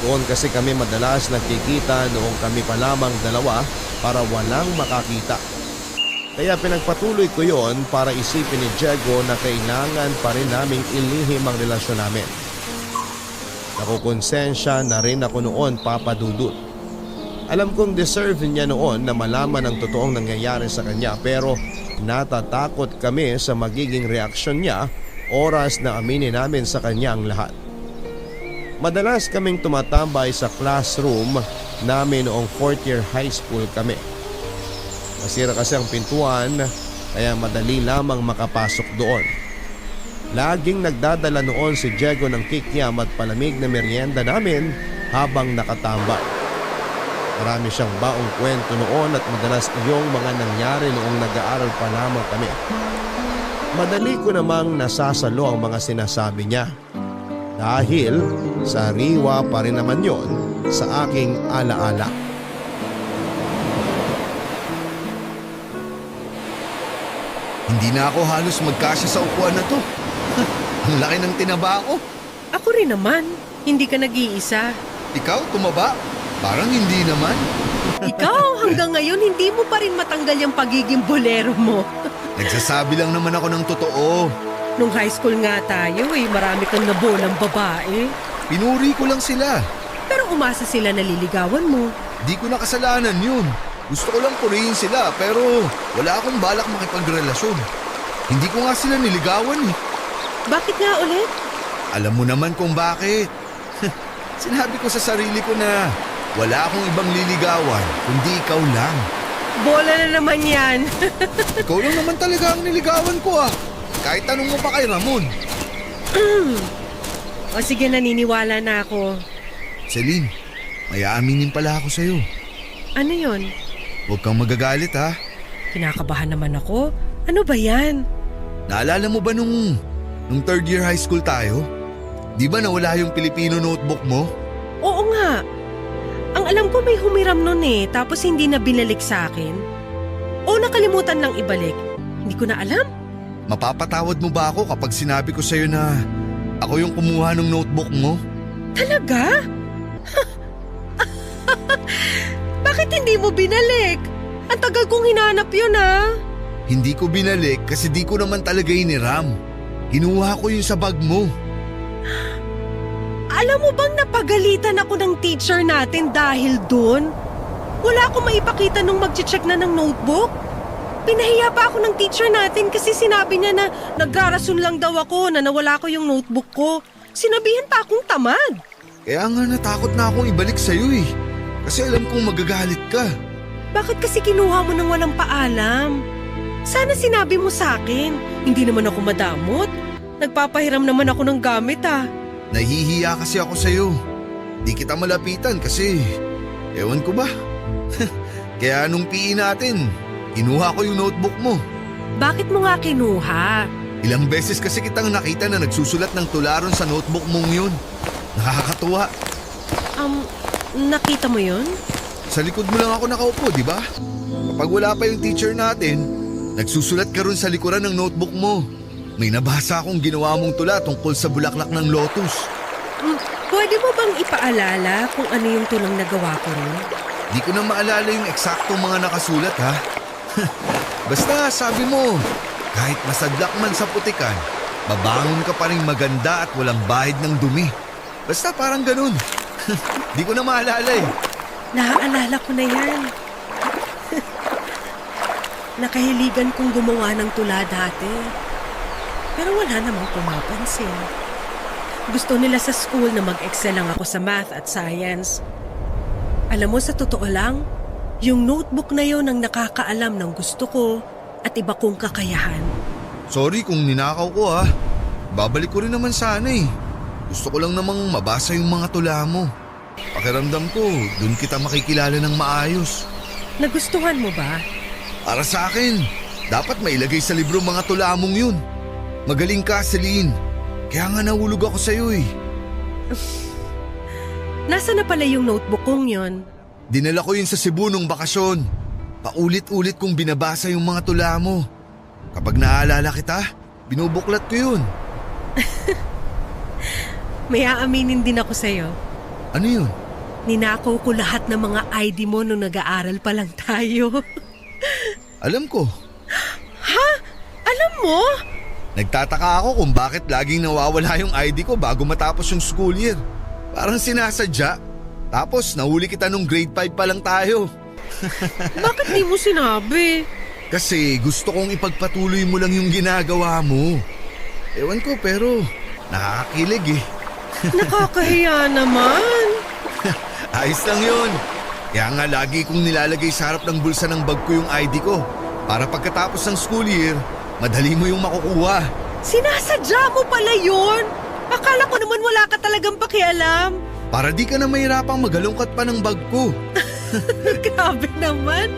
Doon kasi kami madalas nagkikita noong kami pa lamang dalawa para walang makakita. Kaya pinagpatuloy ko yon para isipin ni Diego na kailangan pa rin naming ilihim ang relasyon namin. Nakukonsensya na rin ako noon, Papa Dudut. Alam kong deserve niya noon na malaman ang totoong nangyayari sa kanya, pero natatakot kami sa magiging reaksyon niya oras na aminin namin sa kanya ang lahat. Madalas kaming tumatambay sa classroom namin noong 4th year high school kami. Masira kasi ang pintuan kaya madali lamang makapasok doon. Laging nagdadala noon si Diego ng kikiam at palamig na merienda namin habang nakatambay. Marami siyang baong kwento noon at madalas iyong mga nangyari noong nag-aaral pa lamang kami. Madali ko namang nasasalo ang mga sinasabi niya dahil sariwa pa rin naman yon sa aking alaala.
Hindi na ako halos magkasya sa upuan na to. Ang laki ng tinaba ko.
Ako rin naman, hindi ka nag-iisa.
Ikaw, tumaba? Parang hindi naman.
Ikaw, hanggang ngayon hindi mo pa rin matanggal yung pagiging bolero mo.
Nagsasabi lang naman ako ng totoo.
Nung high school nga tayo marami kang nabolang babae.
Pinuri ko lang sila.
Pero umasa sila na liligawan mo.
Di ko na kasalanan yun. Gusto ko lang purihin sila pero wala akong balak makipagrelasyon. Hindi ko nga sila niligawan eh.
Bakit nga ulit?
Alam mo naman kung bakit. Sinabi ko sa sarili ko na wala akong ibang liligawan kundi ikaw lang.
Bola na naman yan.
Ikaw lang naman talaga ang niligawan ko ah. Kahit tanong mo pa kay Ramon.
O sige, naniniwala na ako.
Celine, may aaminin pala ako sa'yo.
Ano yon?
Huwag kang magagalit ha.
Kinakabahan naman ako. Ano ba yan?
Naalala mo ba nung 3rd year high school tayo? Di ba nawala yung Filipino notebook mo?
Oo nga. Ang alam ko may humiram nun tapos hindi na binalik sa akin. O nakalimutan lang ibalik. Hindi ko na alam.
Mapapatawad mo ba ako kapag sinabi ko sa'yo na ako yung kumuha ng notebook mo?
Talaga? Bakit hindi mo binalik? Ang tagal kong hinanap yun
Hindi ko binalik kasi di ko naman talaga iniram. Kinuha ko yun sa bag mo.
Alam mo bang napagalitan ako ng teacher natin dahil doon? Wala akong maipakita nung mag-check na ng notebook. Pinahiya pa ako ng teacher natin kasi sinabi niya na naggarason lang daw ako na nawala ko yung notebook ko. Sinabihan pa akong tamad.
Kaya nga natakot na akong ibalik sa'yo eh. Kasi alam kong magagalit ka.
Bakit kasi kinuha mo nang walang paalam? Sana sinabi mo sa akin. Hindi naman ako madamot. Nagpapahiram naman ako ng gamit
Nahihiya kasi ako sa'yo. Di kita malapitan kasi ewan ko ba. Kaya nung PE natin, kinuha ko yung notebook mo.
Bakit mo nga kinuha?
Ilang beses kasi kitang nakita na nagsusulat ng tularon sa notebook mong yun. Nakakatuwa.
Nakita mo yun?
Sa likod mo lang ako nakaupo, di ba? Kapag wala pa yung teacher natin, nagsusulat ka ron sa likuran ng notebook mo. May nabasa akong ginawa mong tula tungkol sa bulaklak ng lotus.
Pwede mo bang ipaalala kung ano yung tulang nagawa ko rin?
Di ko na maalala yung eksaktong mga nakasulat ha. Basta sabi mo, kahit masadlak man sa putikan, babangon ka pa rin maganda at walang bahid ng dumi. Basta parang ganun. Di ko na maalala eh.
Naaalala ko na yan. Nakahiligan kong gumawa ng tula dati. Pero wala namang pumapansin. Gusto nila sa school na mag-excel lang ako sa math at science. Alam mo, sa totoo lang, yung notebook na yon ang nakakaalam ng gusto ko at iba kong kakayahan.
Sorry kung ninakaw ko ha. Babalik ko rin naman sana eh. Gusto ko lang namang mabasa yung mga tula mo. Pakiramdam ko, dun kita makikilala ng maayos.
Nagustuhan mo ba?
Para sa akin, dapat mailagay sa libro mga tula mong yun. Magaling ka, Celine. Kaya nga nahulog ako sa'yo eh.
Nasa na pala yung notebook kong yon?
Dinala ko yun sa Cebu nung bakasyon. Paulit-ulit kong binabasa yung mga tula mo. Kapag naaalala kita, binubuklat ko yun.
May aaminin din ako sa'yo.
Ano yun?
Ninakaw ko lahat ng mga ID mo nung nag-aaral pa lang tayo.
Alam ko.
Ha? Alam mo?
Nagtataka ako kung bakit laging nawawala yung ID ko bago matapos yung school year. Parang sinasadya. Tapos nahuli kita nung grade 5 pa lang tayo.
Bakit di mo sinabi?
Kasi gusto kong ipagpatuloy mo lang yung ginagawa mo. Ewan ko pero nakakakilig eh.
Nakakahiya naman.
Ayos lang yun. Kaya nga lagi kong nilalagay sa harap ng bulsa ng bag ko yung ID ko. Para pagkatapos ng school year, madali mo yung makukuha.
Sinasadya mo pala yun. Akala ko naman wala ka talagang pakialam.
Para di ka na mahirapang magalungkat pa ng bag ko.
Grabe naman.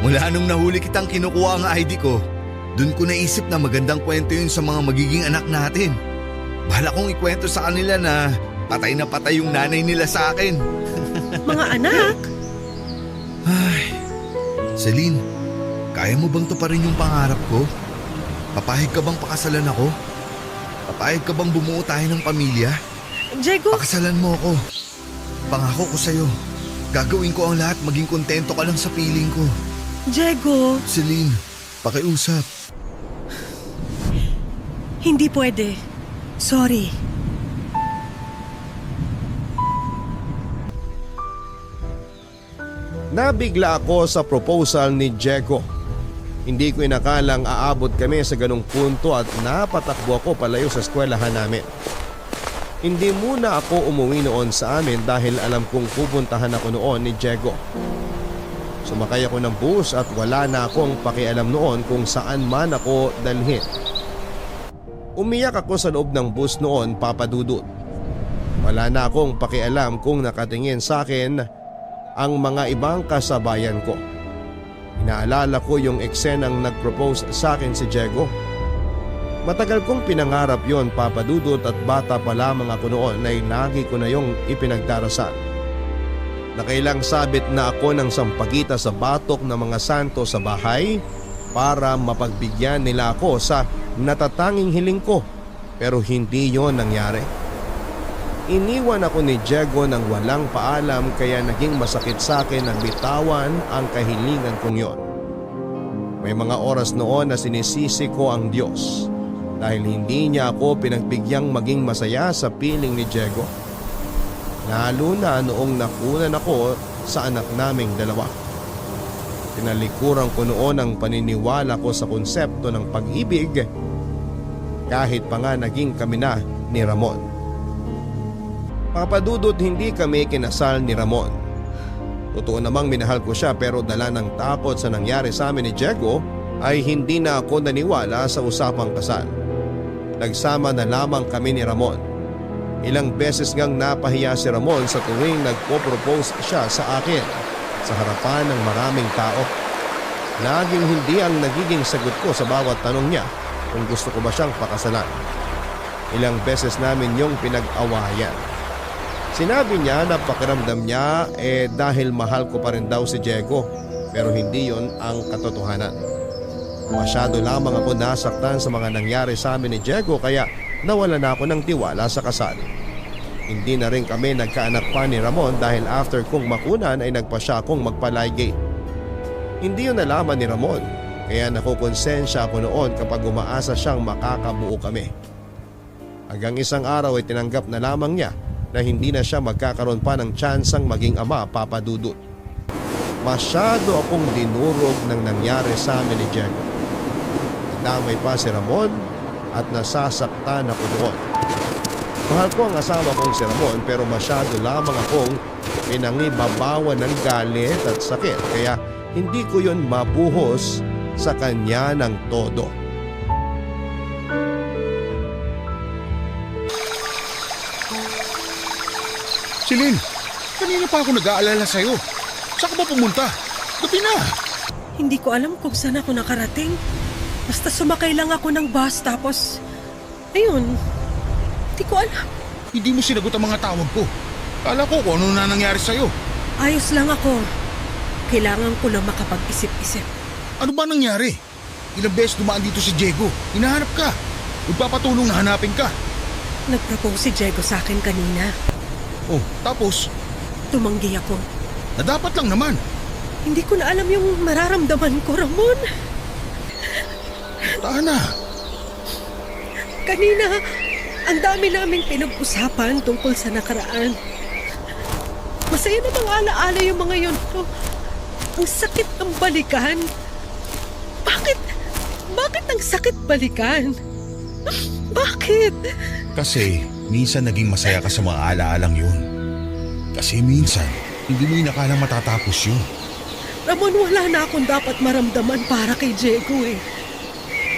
Mula nung nahuli kitang kinukuha ang ID ko, dun ko naisip na magandang kwento yun sa mga magiging anak natin. Bahala kong ikwento sa kanila na patay yung nanay nila sa akin.
Mga anak?
Ay, Celine, kaya mo bang tuparin yung pangarap ko? Papayag ka bang pakasalan ako? Papayag ka bang bumuo tayo ng pamilya?
Diego,
Pakasalan mo ako. Pangako ko sa'yo, gagawin ko ang lahat maging kontento ka lang sa piling ko.
Diego,
Celine, pakiusap.
hindi pwede. Sorry.
Nabigla ako sa proposal ni Diego. Hindi ko inakalang aabot kami sa ganung punto at napatakbo ako palayo sa eskwelahan namin. Hindi muna ako umuwi noon sa amin dahil alam kong pupuntahan ako noon ni Diego. Sumakay ako ng bus at wala na akong pakialam noon kung saan man ako dalhin. Umiyak ako sa loob ng bus noon, Papa Dudut. Wala na akong pakialam kung nakatingin sa akin ang mga ibang kasabayan ko. Inaalala ko yung eksenang nag-propose sa akin si Diego. Matagal kong pinangarap yon, Papa Dudut, at bata pa lamang ako noon ay lagi ko na yung ipinagdarasal. Nakailang sabit na ako ng sampagita sa batok ng mga santo sa bahay para mapagbigyan nila ako sa natatanging hiling ko, pero hindi yon nangyari. Iniwan ako ni Diego nang walang paalam kaya naging masakit sa akin na bitawan ang kahilingan kong yon. May mga oras noon na sinisisi ko ang Diyos dahil hindi niya ako pinagbigyan maging masaya sa piling ni Diego. Lalo na noong nakunan ako sa anak naming dalawa. Tinalikuran ko noon ang paniniwala ko sa konsepto ng pag-ibig kahit pa nga naging kami na ni Ramon. Papadudot, hindi kami kinasal ni Ramon. Totoo namang minahal ko siya pero dala ng takot sa nangyari sa amin ni Diego ay hindi na ako naniwala sa usapang kasal. Nagsama na lamang kami ni Ramon. Ilang beses ngang napahiya si Ramon sa tuwing nagpo-propose siya sa akin sa harapan ng maraming tao. Laging hindi ang nagiging sagot ko sa bawat tanong niya kung gusto ko ba siyang pakasalan. Ilang beses namin yung pinag-awayan. Sinabi niya na pakiramdam niya dahil mahal ko pa rin daw si Diego, pero hindi yon ang katotohanan. Masyado lamang ako nasaktan sa mga nangyari sa amin ni Diego kaya nawala na ako ng tiwala sa kasal. Hindi na rin kami nagkaanak pa ni Ramon dahil after kong makunan ay nagpa siya akong magpa-ligate. Hindi yun nalaman ni Ramon kaya nakukonsensya ako noon kapag umaasa siyang makakabuo kami. Hanggang isang araw ay tinanggap na lamang niya na hindi na siya magkakaroon pa ng tsansang maging ama, Papa Dudut. Masyado akong dinurog ng nangyari sa amin ni Diego. Nadamay pa si Ramon at nasasaktan ako doon. Mahal ko ang asawa kong si Ramon pero masyado lamang akong pinangibabawan ng galit at sakit kaya hindi ko yon mabuhos sa kanya ng todo.
Celine, kanina pa ako nag-aalala sa'yo. Saan ka ba pumunta? Gabi na.
Hindi ko alam kung saan ako nakarating. Basta sumakay lang ako ng bus tapos... Ayun, hindi ko alam.
Hindi mo sinagot ang mga tawag ko. Kala ko kung ano na nangyari sa'yo.
Ayos lang ako. Kailangan ko lang makapag-isip-isip.
Ano ba nangyari? Ilang beses dumaan dito si Diego. Hinahanap ka. Magpapatulong na hanapin ka.
Nag-propose si Diego sa akin kanina.
Oh, tapos,
Tumanggi ako.
na dapat lang naman.
Hindi ko na alam yung mararamdaman ko, Ramon.
Tana,
Kanina, ang dami naming pinag-usapan tungkol sa nakaraan. Masaya namang alaala yung mga yun. Pero ang sakit ng balikan. Bakit ang sakit balikan? Bakit?
kasi minsan naging masaya ka sa mga alaalang yun. Kasi minsan, hindi mo inakalang matatapos yun.
Ramon, wala na akong dapat maramdaman para kay Diego eh.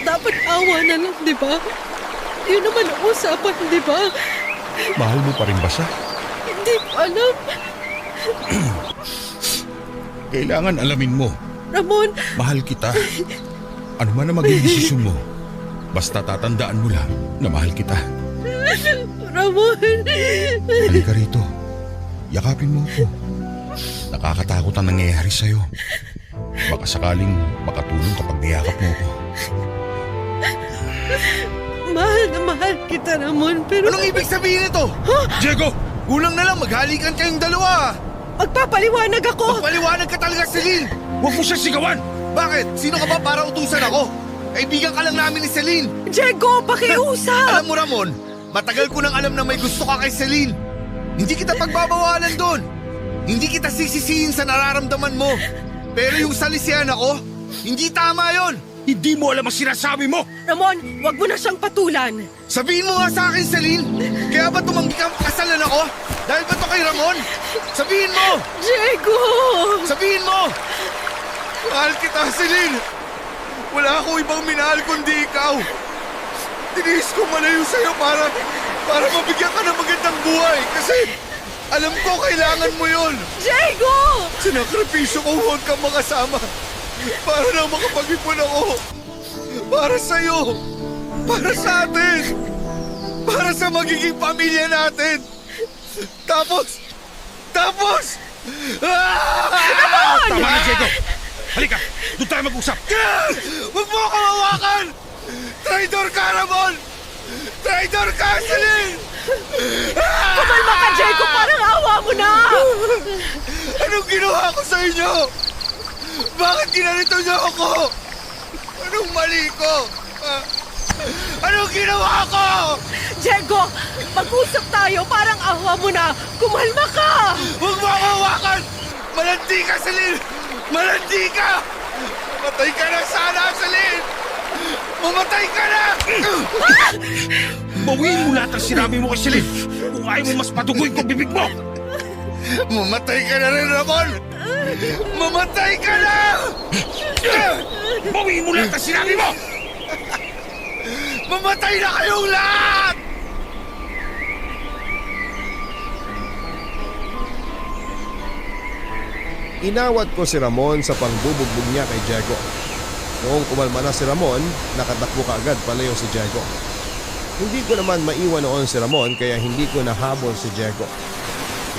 Dapat awa na lang, di ba? Yun naman ang usapan, di ba?
Mahal mo pa rin ba siya?
Hindi ko alam.
Kailangan alamin mo,
Ramon,
mahal kita. Ano man ang maging desisyon mo, basta tatandaan mo lang na mahal kita.
Ramon.
Halika rito. Yakapin mo ako. Nakakatakot ang nangyayari sa'yo. Baka sakaling makatulong kapag niyakap mo ako.
Mahal na mahal kita, Ramon, pero...
Anong ibig sabihin nito?
Diego!
Kulang na lang maghalikan kayong dalawa.
Magpapaliwanag ako!
Magpaliwanag ka talaga, Celine.
Huwag mo siya sigawan!
Bakit? Sino ka ba para utusan ako? Kaibigan ka lang namin ni Celine.
Diego, pakiusap!
Alam mo, Ramon, matagal ko nang alam na may gusto ka kay Celine. Hindi kita pagbabawalan doon. Hindi kita sisisihin sa nararamdaman mo. Pero yung salisihan ako, hindi tama yon.
Hindi mo alam ang sinasabi mo!
Ramon, wag mo na siyang patulan.
Sabihin mo nga sa akin, Celine. Kaya ba tumanggi kang kasalan ako? Dahil ba to kay Ramon? Sabihin mo!
Diego!
Sabihin mo! Mahal kita, Celine. Wala akong ibang minahal kundi ikaw. Tiniis ko malayo sa'yo para mabigyan ka ng magandang buhay. Kasi alam ko kailangan mo yon.
Diego!
Sinakripisyo ko huwag kang makasama. Para na makapag-ipon ako. Para sa'yo. Para sa atin. Para sa magiging pamilya natin. Tapos...
Tama na, Diego! Halika! Doon tayo mag-usap!
Huwag mo ako hawakan! Traitor ka, Ramon! Traitor ka, Celine!
Kumalma ka, Diego! Parang awa mo na!
Anong ginawa ko sa inyo? Bakit ginanito niyo ako? Anong mali ko? Anong ginawa ko?
Diego, mag-usap tayo. Parang awa mo na. Kumalma ka!
Huwag mo ako hawakan! Malandi ka, Celine! Malandi ka! Mamatay ka na sana, Celine! Mamatay ka na!
Bawiin mo lahat ang sinabi mo kay Celine! Kung ayaw mo mas padugoy ko bibig mo!
Mamatay ka na rin, Ramon! Mamatay ka na!
Bawiin mo lahat ang sinabi mo!
Mamatay na kayong lahat!
Inawat ko si Ramon sa pangbubugbog niya kay Diego. Noong kumalma na si Ramon, nakatakbo kaagad palayo si Diego. Hindi ko naman maiwan noon si Ramon kaya hindi ko nahabol si Diego.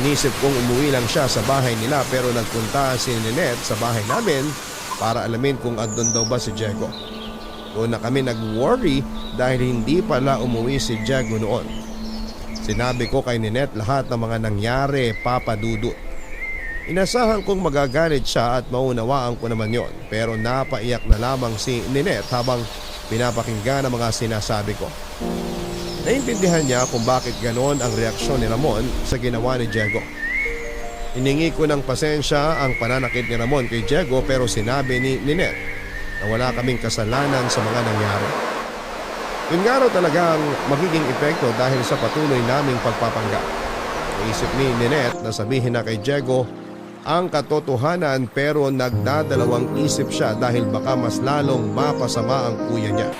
Inisip kong umuwi lang siya sa bahay nila pero nagpunta si Ninette sa bahay namin para alamin kung andun daw ba si Diego. Doon na kami nag-worry dahil hindi pala umuwi si Diego noon. Sinabi ko kay Ninette lahat ng mga nangyari, Papa Dudut. Inasahan kong magagalit siya at maunawaan ko naman yon pero napaiyak na lamang si Ninette habang pinapakinggan ang mga sinasabi ko. Naintindihan niya kung bakit ganon ang reaksyon ni Ramon sa ginawa ni Diego. Hiningi ko ng pasensya ang pananakit ni Ramon kay Diego pero sinabi ni Ninette na wala kaming kasalanan sa mga nangyari. Yun nga raw talagang magiging epekto dahil sa patuloy naming pagpapanggap. Naisip ni Ninette na sabihin na kay Diego ang katotohanan pero nagdadalawang isip siya dahil baka mas lalong mapasama ang kuya niya.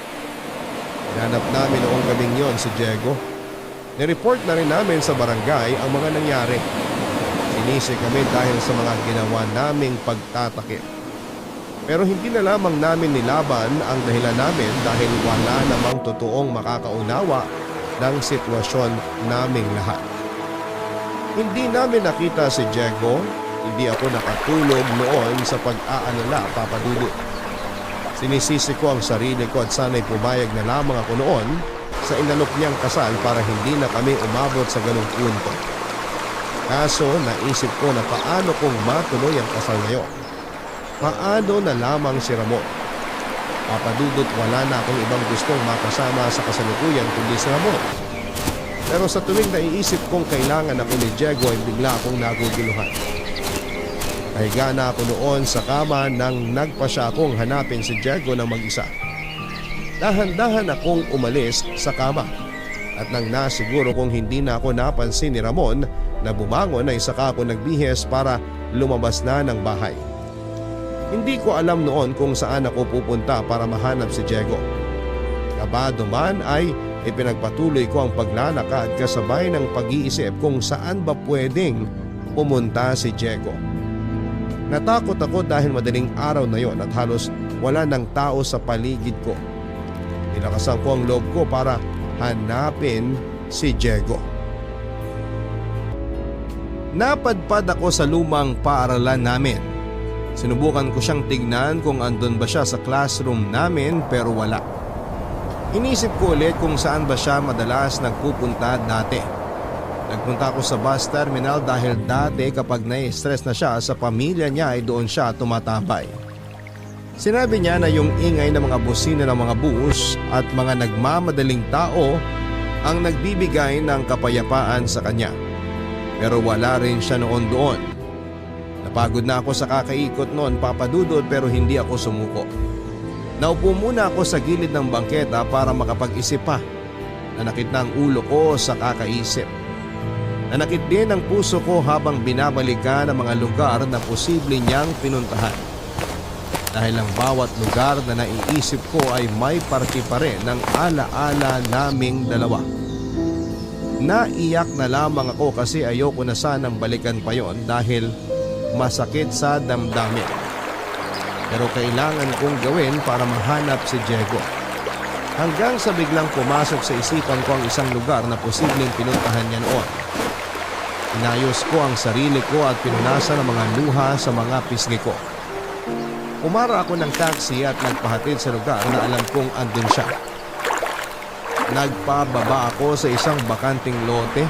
Hinanap namin noong gabing yon si Diego. Nireport na rin namin sa barangay ang mga nangyari. Sinisi kami dahil sa mga ginawa naming pagtatakip. Pero hindi na lamang namin nilaban ang dahilan namin dahil wala namang totoong makakaunawa ng sitwasyon naming lahat. Hindi namin nakita si Diego, hindi ako nakatulog noon sa pag-aalala, Papa Dudut. Sinisisi ko ang sarili ko at sana'y pumayag na lamang ako noon sa inalok niyang kasal para hindi na kami umabot sa ganung punto. Kaso naisip ko na paano kung matuloy ang kasal na yun. Paano na lamang si Ramon? Papadudot wala na akong ibang gustong makasama sa kasalukuyan kundi si Ramon. Pero sa tuwing naiisip kong kailangan ako ni Diego ay bigla akong naguguluhan. Nahiga na ako noon sa kama nang nagpa siya akong hanapin si Diego ng mag-isa. Dahan-dahan akong umalis sa kama at nang nasiguro kong hindi na ako napansin ni Ramon na bumangon ay saka ako nagbihis para lumabas na ng bahay. Hindi ko alam noon kung saan ako pupunta para mahanap si Diego. Kabado man ay ipinagpatuloy ko ang paglalakad kasabay ng pag-iisip kung saan ba pwedeng pumunta si Diego. Natakot ako dahil madaling araw na yon at halos wala ng tao sa paligid ko. Nilakasan ko ang loob ko para hanapin si Diego. Napadpad ako sa lumang paaralan namin. Sinubukan ko siyang tignan kung andun ba siya sa classroom namin pero wala. Inisip ko ulit kung saan ba siya madalas nagpupunta dati. Nagpunta ako sa bus terminal dahil dati kapag nai-stress na siya sa pamilya niya ay doon siya tumatabay. Sinabi niya na yung ingay ng mga busina ng mga bus at mga nagmamadaling tao ang nagbibigay ng kapayapaan sa kanya. Pero wala rin siya noon doon. Napagod na ako sa kakaikot noon, Papa Dudut, pero hindi ako sumuko. Naupo muna ako sa gilid ng bangketa para makapag-isip pa. Nanakit na ang ulo ko sa kakaisip. Nanakit din ang puso ko habang binabalikan ang mga lugar na posible niyang pinuntahan. Dahil ang bawat lugar na naiisip ko ay may parte pa rin ng alaala naming dalawa. Naiyak na lamang ako kasi ayoko na sanang balikan pa yon dahil masakit sa damdamin. Pero kailangan kong gawin para mahanap si Diego. Hanggang sa biglang pumasok sa isipan ko ang isang lugar na posibleng pinuntahan niya noon. Inayos ko ang sarili ko at pinunasan ang mga luha sa mga pisngi ko. Umara ako ng taxi at nagpahatid sa lugar na alam kong andun siya. Nagpababa ako sa isang bakanting lote.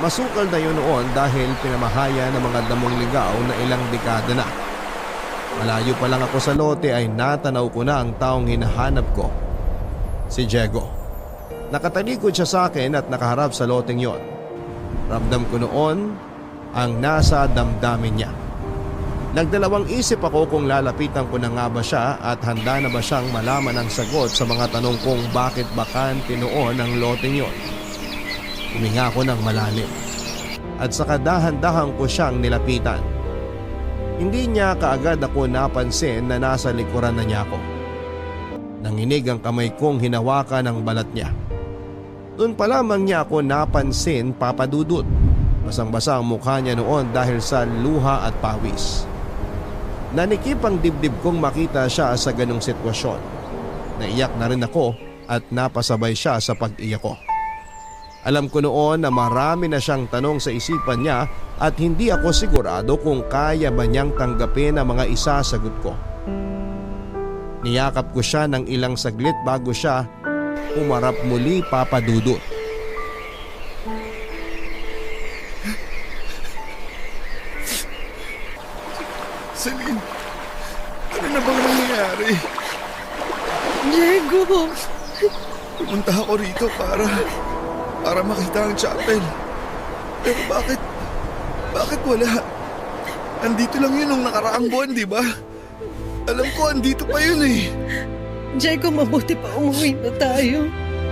Masukal na yun noon dahil pinamahaya ng mga damong ligaw na ilang dekada na. Malayo pa lang ako sa lote ay natanaw ko na ang taong hinahanap ko. Si Diego. Nakatalikod siya sa akin at nakaharap sa loteng yon. Ramdam ko noon ang nasa damdamin niya. Nagdalawang isip ako kung lalapitan ko na nga ba siya at handa na ba siyang malaman ang sagot sa mga tanong kung bakit bakante noon ang loteng yon. Huminga ako ng malalim at saka dahan-dahan ko siyang nilapitan. Hindi niya kaagad ako napansin na nasa likuran na niya ako. Nanginig ang kamay kong hinawakan ng balat niya. Doon pa lamang niya ako napansin, Papa Dudut. Basang-basa ang mukha niya noon dahil sa luha at pawis. Nanikip ang dibdib kong makita siya sa ganong sitwasyon. Naiyak na rin ako at napasabay siya sa pag-iyak ko. Alam ko noon na marami na siyang tanong sa isipan niya at hindi ako sigurado kung kaya ba niyang tanggapin ang mga isasagot ko. Niyakap ko siya ng ilang saglit bago siya umarap muli, Papa Dudut.
Celine, ano na bang nangyayari?
Diego!
Pumunta ako rito para makita ang chapel. Pero bakit wala? Andito lang yun nung nakaraang buwan, di ba? Alam ko andito pa yun eh.
Diego, mabuti pa umuwi na tayo.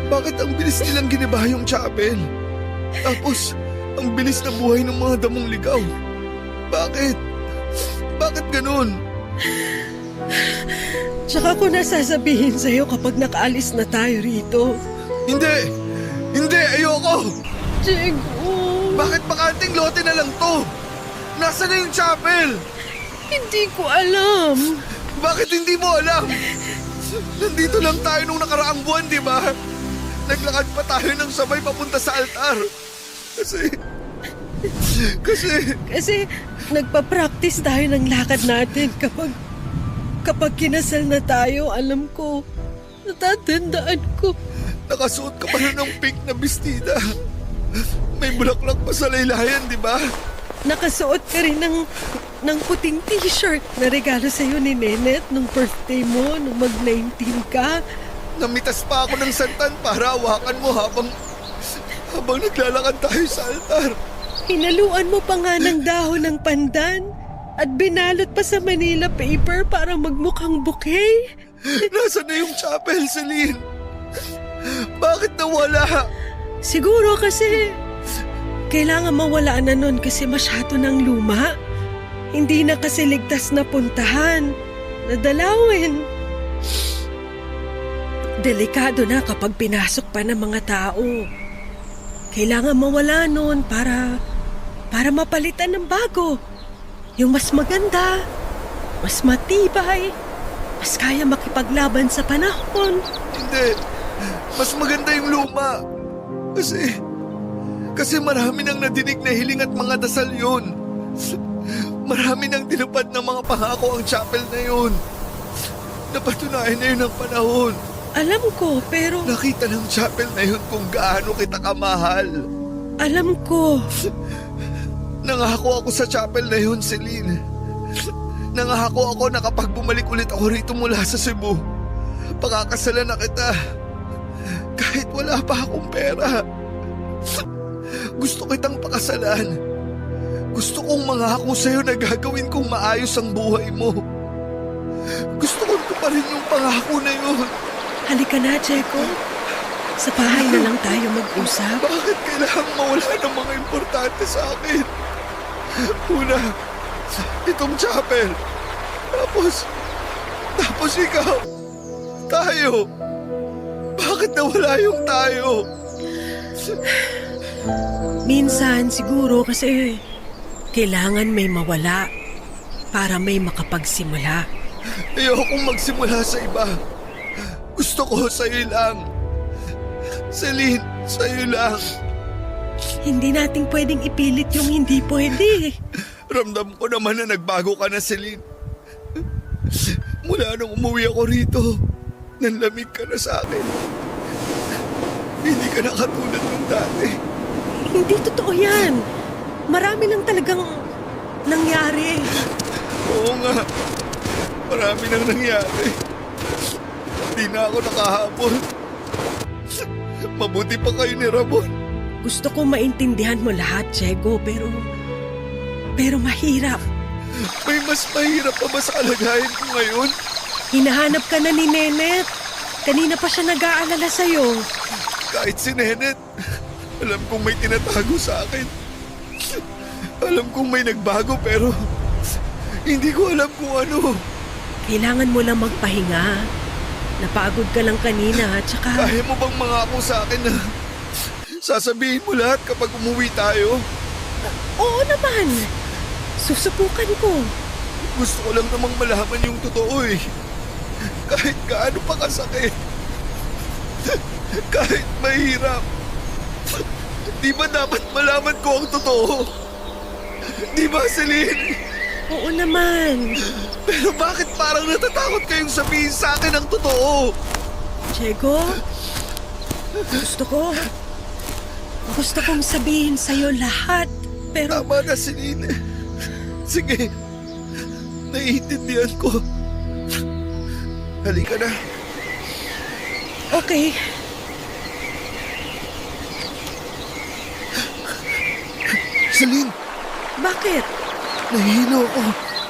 Bakit ang bilis nilang giniba yung chapel? Tapos, ang bilis na buhay ng mga damong ligaw. Bakit? Bakit ganun?
Tsaka ko nasasabihin sa'yo kapag nakaalis na tayo rito.
Hindi! Hindi! Ayoko!
Diego!
Bakit bakanting lote na lang to? Nasaan na yung chapel?
Hindi ko alam.
Bakit hindi mo alam? Nandito lang tayo nung nakaraang buwan, di ba? Naglakad pa tayo ng sabay papunta sa altar. Kasi
Nagpa-practice tayo ng lakad natin kapag kinasal na tayo, alam ko, natatandaan ko.
nakasuot ka pa na ng pink na bestida. May bulaklak pa sa laylayan, di ba?
Nakasuot ka rin ng puting t-shirt na regalo sa'yo ni Nenet nung birthday mo, nung mag-19 ka.
Namitas pa ako ng santan para hawakan mo habang naglalakad tayo sa altar.
Hinaluan mo pa nga ng dahon ng pandan at binalot pa sa Manila paper para magmukhang bouquet.
Nasaan na yung chapel, Celine? Bakit nawala?
Siguro kasi kailangan mawala na nun kasi masyado ng luma. Hindi na kasi ligtas na puntahan, na dalawin. Delikado na kapag pinasok pa ng mga tao. Kailangan mawala nun para mapalitan ng bago. Yung mas maganda, mas matibay, mas kaya makipaglaban sa panahon.
Hindi. Mas maganda yung luma. Kasi marami nang nadinig na hiling at mga dasal yun. Marami nang tinupad ng mga pangako ang chapel na yun. Napatunayan na yun ng panahon.
Alam ko, pero
Nakita ng chapel na yun kung gaano kita kamahal.
alam ko.
Nangako ako sa chapel na yun, Celine. Nangako ako na kapag bumalik ulit ako rito mula sa Cebu, pakakasalan na kita. Kahit wala pa akong pera. Gusto kitang pakasalan. Gusto kong mangako sa'yo na gagawin kong maayos ang buhay mo. Gusto kong tuparin yung pangako na yun.
Halika na, Checo. Sa bahay na lang tayo mag-usap.
Bakit kailangang mawala ng mga importante sa akin? Una, itong chapel. Tapos ikaw. Tayo. Bakit nawala yung tayo?
Minsan siguro kasi kailangan may mawala para may makapagsimula.
Ayokong magsimula sa iba. Gusto ko sa'yo lang. Celine, sa'yo lang.
Hindi nating pwedeng ipilit yung hindi pwede.
Ramdam ko naman na nagbago ka na, Celine. Mula nung umuwi ako rito, nanlamig ka na sa akin. Hindi ka na katulad ng dati.
Hindi totoo yan. Marami lang talagang nangyari.
Oo nga, marami nang nangyari. Hindi na ako nakahabol. Mabuti pa kayo ni Ramon.
Gusto ko maintindihan mo lahat, Diego, pero mahirap.
May mas mahirap pa ba sa kalagayan ko ngayon?
Hinahanap ka na ni Nenet. Kanina pa siya nag-aalala sa'yo.
Kahit si Nenet, alam kong may tinatago sa akin. Alam kong may nagbago pero hindi ko alam kung ano.
Kailangan mo lang magpahinga. Napagod ka lang kanina, tsaka
Kaya mo bang mangako sa akin na sasabihin mo lahat kapag umuwi tayo?
oo naman. Susubukan ko.
Gusto ko lang namang malaman yung totoo eh. Kahit gaano pa kasakit. Kahit mahirap. Di ba dapat malaman ko ang totoo? Di ba, Celine?
Oo naman.
Pero bakit parang natatakot kayong sabihin sa akin ang totoo?
Diego, gusto kong sabihin sa'yo lahat, pero
Tama na, Celine. Sige, naiintindihan ko. Halika na.
okay.
Celine,
Bakit?
nahihilo ako.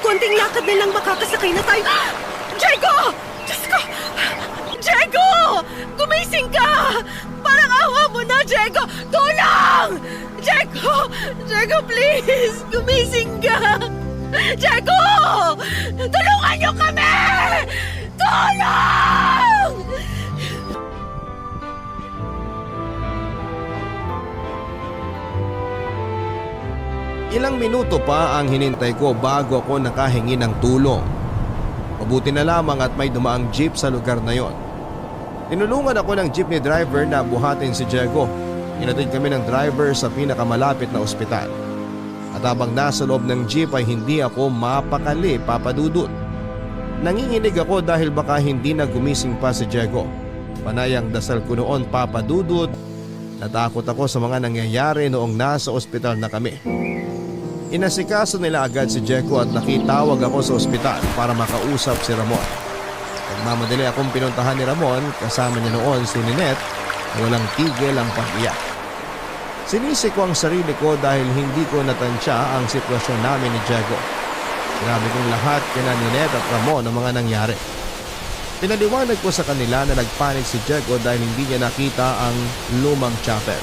Konting lakad na lang makakasakay na tayo. Diego! Diyos ko! Gumising ka! Diego! Tulungan niyo kami! Tulong!
Ilang minuto pa ang hinintay ko bago ako nakahingi ng tulong. Mabuti na lamang at may dumaang jeep sa lugar na yon. Tinulungan ako ng jeepney driver na buhatin si Diego. Inatid kami ng driver sa pinakamalapit na ospital. At habang nasa loob ng jeep ay hindi ako mapakali, Papa Dudut. Nanginginig ako dahil baka hindi na gumising pa si Diego. Panay ang dasal ko noon, Papa Dudut. Natakot ako sa mga nangyayari noong nasa ospital na kami. Inasikaso nila agad si Diego at nakitawag ako sa ospital para makausap si Ramon. Nagmamadali akong pinuntahan ni Ramon, kasama niya noon si Ninette na walang tigil ang pag-iyak. Sinisi ko ang sarili ko dahil hindi ko natansya ang sitwasyon namin ni Diego. Sinabi kong lahat kina Ninette at Ramon ang mga nangyari. Pinaliwanag ko sa kanila na nagpanik si Diego dahil hindi niya nakita ang lumang chapel.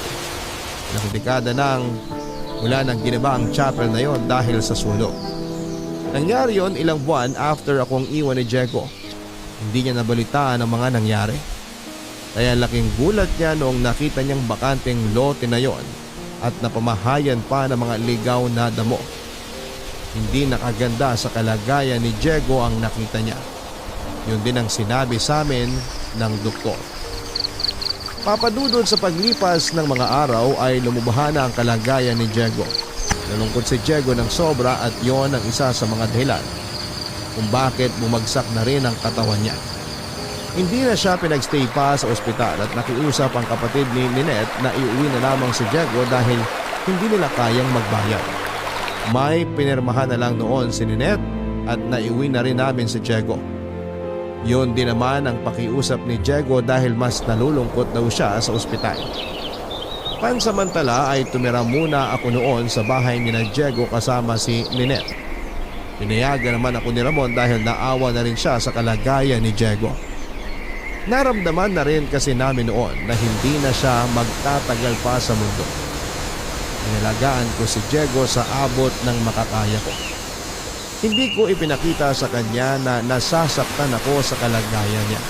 Ilang dekada nang mula nang giniba ang chapel na yon dahil sa sunog. Nangyari yon ilang buwan after akong iwan ni Diego. Hindi niya nabalitaan ang mga nangyari. Kaya laking gulat niya noong nakita niyang bakanteng lote na yon at napamahayan pa ng mga ligaw na damo. Hindi nakaganda sa kalagayan ni Diego ang nakita niya. Yun din ang sinabi sa amin ng doktor. Papadudod sa paglipas ng mga araw ay lumubahan na ang kalagayan ni Diego. Nalungkot si Diego ng sobra at yon ang isa sa mga dahilan kung bakit bumagsak na rin ang katawan niya. Hindi na siya pinagstay pa sa ospital at nakiusap ang kapatid ni Ninette na iuwi na lamang si Diego dahil hindi nila kayang magbayad. May pinirmahan na lang noon si Ninette at naiuwi na rin namin si Diego. Yun din naman ang pakiusap ni Diego dahil mas nalulungkot daw siya sa ospital. Pansamantala ay tumira muna ako noon sa bahay ni Diego kasama si Ninette. Pinayagan naman ako ni Ramon dahil naawa na rin siya sa kalagayan ni Diego. Naramdaman na rin kasi namin noon na hindi na siya magtatagal pa sa mundo. Inalagaan ko si Diego sa abot ng makakaya ko. Hindi ko ipinakita sa kanya na nasasaktan ako sa kalagayan niya.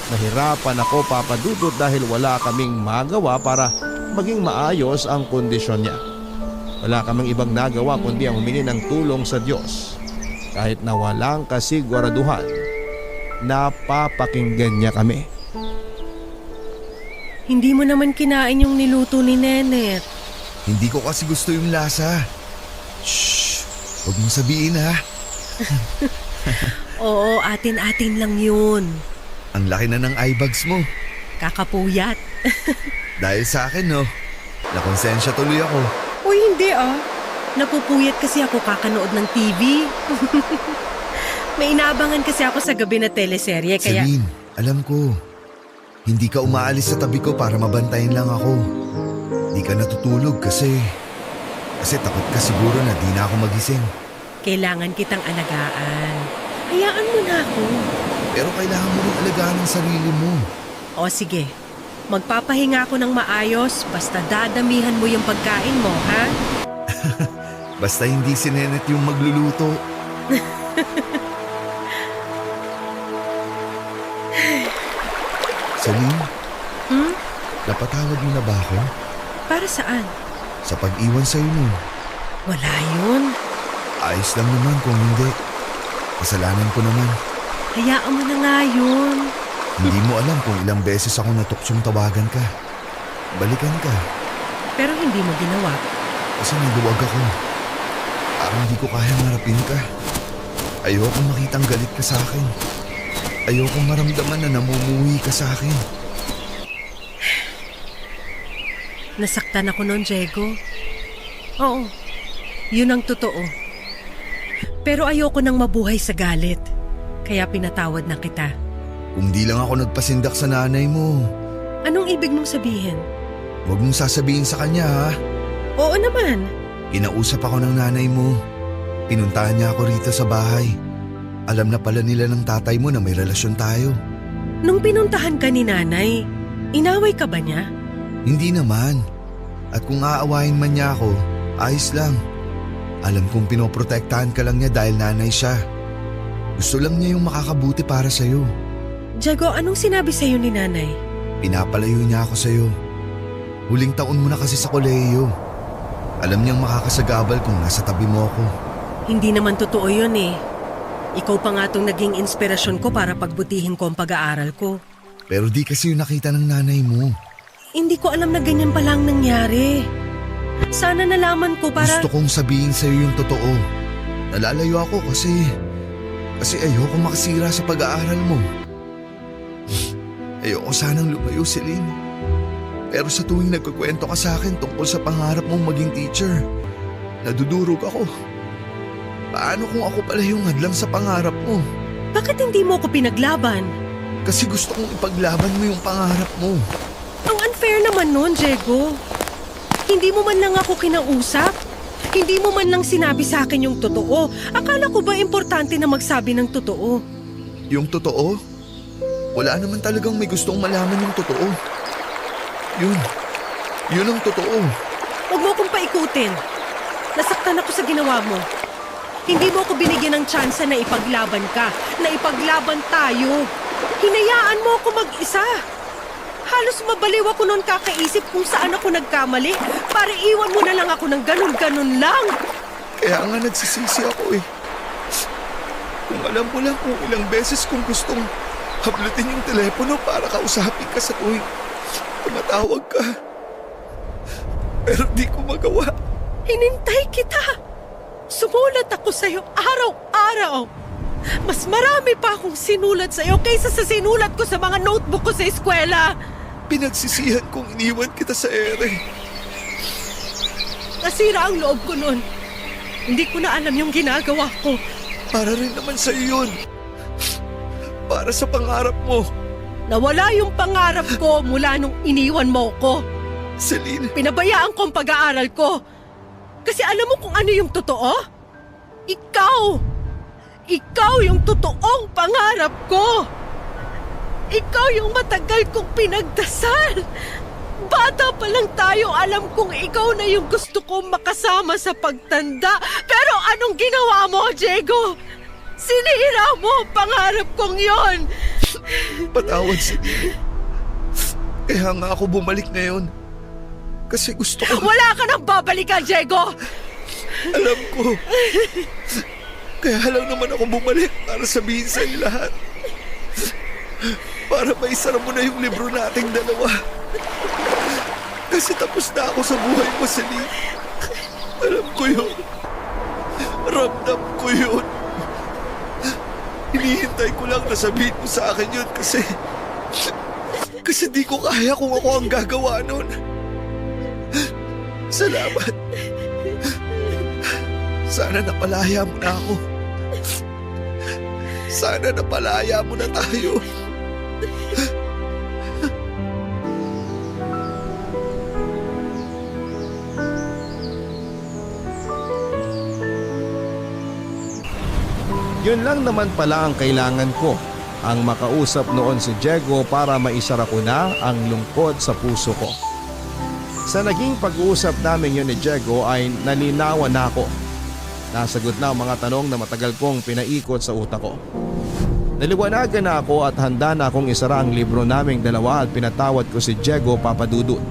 Nahirapan ako, Papa Dudut, dahil wala kaming magawa para maging maayos ang kondisyon niya. Wala kaming ibang nagawa kundi ang humingi ng tulong sa Diyos. Kahit na walang kasiguraduhan, napapakinggan niya kami.
Hindi mo naman kinain yung niluto ni Nenet.
Hindi ko kasi gusto yung lasa. Shh! Huwag mong sabihin ha.
Oo, atin-atin lang yun.
Ang laki na ng eye bags mo.
Kakapuyat.
Dahil sa akin no, nakonsensya tuloy ako.
Uy, hindi ah. Napupuyat kasi ako kakanood ng TV. May inaabangan kasi ako sa gabi na teleserye kaya...
Celine, alam ko. Hindi ka umaalis sa tabi ko para mabantayan lang ako. Hindi ka natutulog kasi takot ka siguro na di na ako magising.
Kailangan kitang alagaan. Hayaan mo na ako.
Pero kailangan mo rin alagaan ang sarili mo.
O sige, magpapahinga ako ng maayos basta dadamihan mo yung pagkain mo, ha?
Basta hindi si Nenet yung magluluto. Celine? Napatawad mo na ba ako?
Para saan?
Sa pag-iwan sa'yo nun.
Wala yun.
Ayos lang naman kung hindi. Kasalanan ko naman.
Hayaan mo na nga yun.
Hindi mo alam kung ilang beses ako natuksong tawagan ka. Balikan ka.
Pero hindi mo ginawa.
Kasi naluwag ako. Parang hindi ko kaya marapin ka. Ayokong makitang galit ka sa akin. Ayokong maramdaman na namumuhi ka sa akin.
Nasaktan ako noon, Diego. Oo, yun ang totoo. Pero ayoko nang mabuhay sa galit. Kaya pinatawad na kita.
Kung di lang ako nagpasindak sa nanay mo.
Anong ibig mong sabihin?
Huwag mong sasabihin sa kanya ha.
Oo naman.
Kinausap ako ng nanay mo. Pinuntahan niya ako rito sa bahay. Alam na pala nila ng tatay mo na may relasyon tayo.
Nung pinuntahan ka ni nanay, inaway ka ba niya?
Hindi naman. At kung aawahin man niya ako, ayos lang. Alam kong pinoprotektahan ka lang niya dahil nanay siya. Gusto lang niya yung makakabuti para sa'yo.
Diego, anong sinabi sa'yo ni nanay?
Pinapalayo niya ako sa'yo. Huling taon mo na kasi sa kolehiyo. Alam niyang makakasagabal kung nasa tabi mo ako.
Hindi naman totoo yun eh. Ikaw pa nga tong naging inspirasyon ko para pagbutihin ko ang pag-aaral ko.
Pero di kasi yung nakita ng nanay mo.
Hindi ko alam na ganyan pala ang nangyari. Sana nalaman ko para...
Gusto kong sabihin sa'yo yung totoo. Nalalayo ako kasi ayoko makasira sa pag-aaral mo. Ayoko sanang lumayo, Celine. Pero sa tuwing nagkukwento ka sa akin tungkol sa pangarap mong maging teacher, nadudurog ako. Paano kung ako pala yung hadlang sa pangarap mo?
Bakit hindi mo ko pinaglaban?
Kasi gusto kong ipaglaban mo yung pangarap mo.
Ang unfair naman nun, Diego. Hindi mo man lang ako kinausap. Hindi mo man lang sinabi sa akin yung totoo. Akala ko ba importante na magsabi ng totoo?
Yung totoo? Wala naman talagang may gustong malaman yung totoo. Yun ang totoo.
Huwag mo akong paikutin. Nasaktan ako sa ginawa mo. Hindi mo ako binigyan ng tsansa na ipaglaban ka, na ipaglaban tayo. Hinayaan mo ako mag-isa. Halos mabaliw ako noon kakaisip kung saan ako nagkamali para iwan mo na lang ako ng ganun-ganun lang.
Kaya nga nagsisisi ako eh. Kung alam mo lang kung ilang beses kong gustong hablutin yung telepono para kausapin ka sa tuwing tumatawag ka. Pero di ko magawa.
Hinintay kita. Sumulat ako sa'yo araw-araw. Mas marami pa akong sinulat sa'yo kaysa sa sinulat ko sa mga notebook ko sa eskwela.
Pinagsisihan kong iniwan kita sa ere.
Nasira ang loob ko noon. Hindi ko na alam yung ginagawa ko.
Para rin naman sa'yo yun. Para sa pangarap mo.
Nawala yung pangarap ko mula nung iniwan mo ko.
Celine.
Pinabayaan ko ang pag-aaral ko. Kasi alam mo kung ano yung totoo? Ikaw! Ikaw yung totoong pangarap ko! Ikaw yung matagal kong pinagdasal! Bata pa lang tayo, alam kong ikaw na yung gusto kong makasama sa pagtanda. Pero anong ginawa mo, Diego? Sinira mo ang pangarap kong yon!
Patawad, Celine. Kaya nga ako bumalik ngayon. Kasi gusto ko...
Wala ka nang babalikan, Diego!
Alam ko. Kaya lang naman ako bumalik para sabihin sa lahat. Para maisara mo na yung libro nating dalawa. Kasi tapos na ako sa buhay mo, Celine. Alam ko yun. Ramdam ko yun. Hinihintay ko lang na sabihin mo sa akin yun kasi di ko kaya kung ako ang gagawa nun. Salamat. Sana napalaya mo na ako. Sana napalaya mo na tayo.
Yun lang naman pala ang kailangan ko, ang makausap noon si Diego para maisara ko na ang lungkot sa puso ko. Sa naging pag-uusap namin yun ni Diego ay nalinawan na ako. Nasagot na ang mga tanong na matagal kong pinaikot sa utak ko. Naliwanagan na ako at handa na akong isara ang libro naming dalawa at pinatawad ko si Diego Papadudut.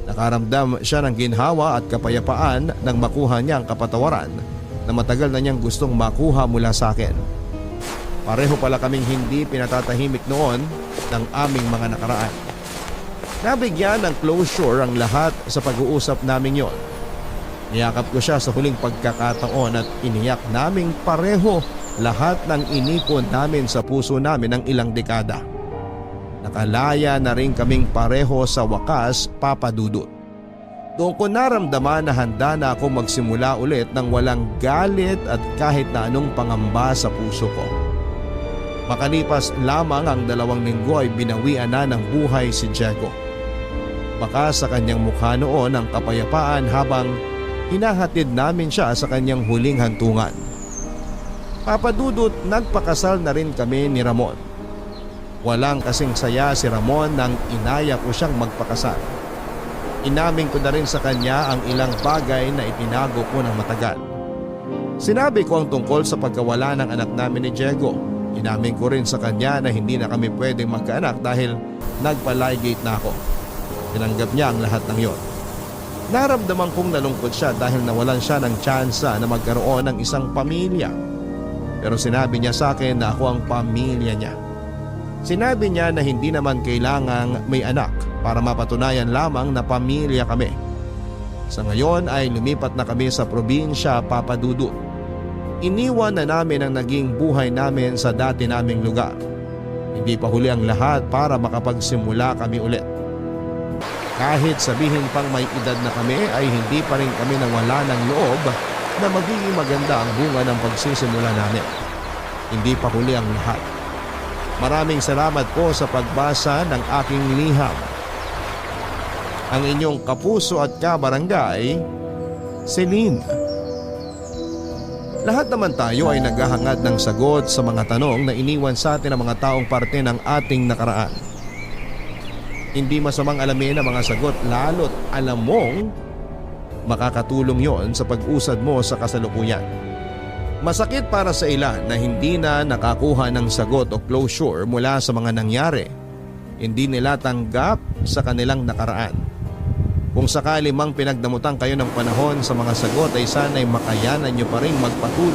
Nakaramdam siya ng ginhawa at kapayapaan nang makuha niya ang kapatawaran na matagal na niyang gustong makuha mula sa akin. Pareho pala kaming hindi pinatatahimik noon ng aming mga nakaraan. Nabigyan ng closure ang lahat sa pag-uusap namin yon. Niyakap ko siya sa huling pagkakataon at iniyak naming pareho lahat ng inipon namin sa puso namin ng ilang dekada. Nakalaya na rin kaming pareho sa wakas, Papa Dudut. Doon ko naramdaman na handa na ako magsimula ulit ng walang galit at kahit na anong pangamba sa puso ko. Makalipas lamang ang 2 linggo ay binawian na ng buhay si Diego. Baka sa kanyang mukha noon ang kapayapaan habang hinahatid namin siya sa kanyang huling hantungan. Papadudot, nagpakasal na rin kami ni Ramon. Walang kasing saya si Ramon nang inaya ko siyang magpakasal. Inamin ko na rin sa kanya ang ilang bagay na itinago ko ng matagal. Sinabi ko ang tungkol sa pagkawala ng anak namin ni Diego. Inamin ko rin sa kanya na hindi na kami pwedeng magkaanak dahil nagpa-ligate na ako. Tinanggap niya ang lahat ng yon. Naramdaman kong nalungkot siya dahil nawalan siya ng tsansa na magkaroon ng isang pamilya. Pero sinabi niya sa akin na ako ang pamilya niya. Sinabi niya na hindi naman kailangang may anak para mapatunayan lamang na pamilya kami. Sa ngayon ay lumipat na kami sa probinsya, Papa Dudut. Iniwan na namin ang naging buhay namin sa dati naming lugar. Hindi pa huli ang lahat para makapagsimula kami ulit. Kahit sabihin pang may edad na kami ay hindi pa rin kami nawala ng loob na magiging maganda ang bunga ng pagsisimula namin. Hindi pa huli ang lahat. Maraming salamat po sa pagbasa ng aking liham. Ang inyong kapuso at kabarangay, Celine. Lahat naman tayo ay naghahangad ng sagot sa mga tanong na iniwan sa atin ng mga taong parte ng ating nakaraan. Hindi masamang alamin ang mga sagot lalo't alam mong makakatulong yon sa pag-usad mo sa kasalukuyan. Masakit para sa ilan na hindi na nakakuha ng sagot o closure mula sa mga nangyari. Hindi nila tanggap sa kanilang nakaraan. Kung sakali mang pinagdamutan kayo ng panahon sa mga sagot ay sana'y makayanan nyo pa rin magpatuloy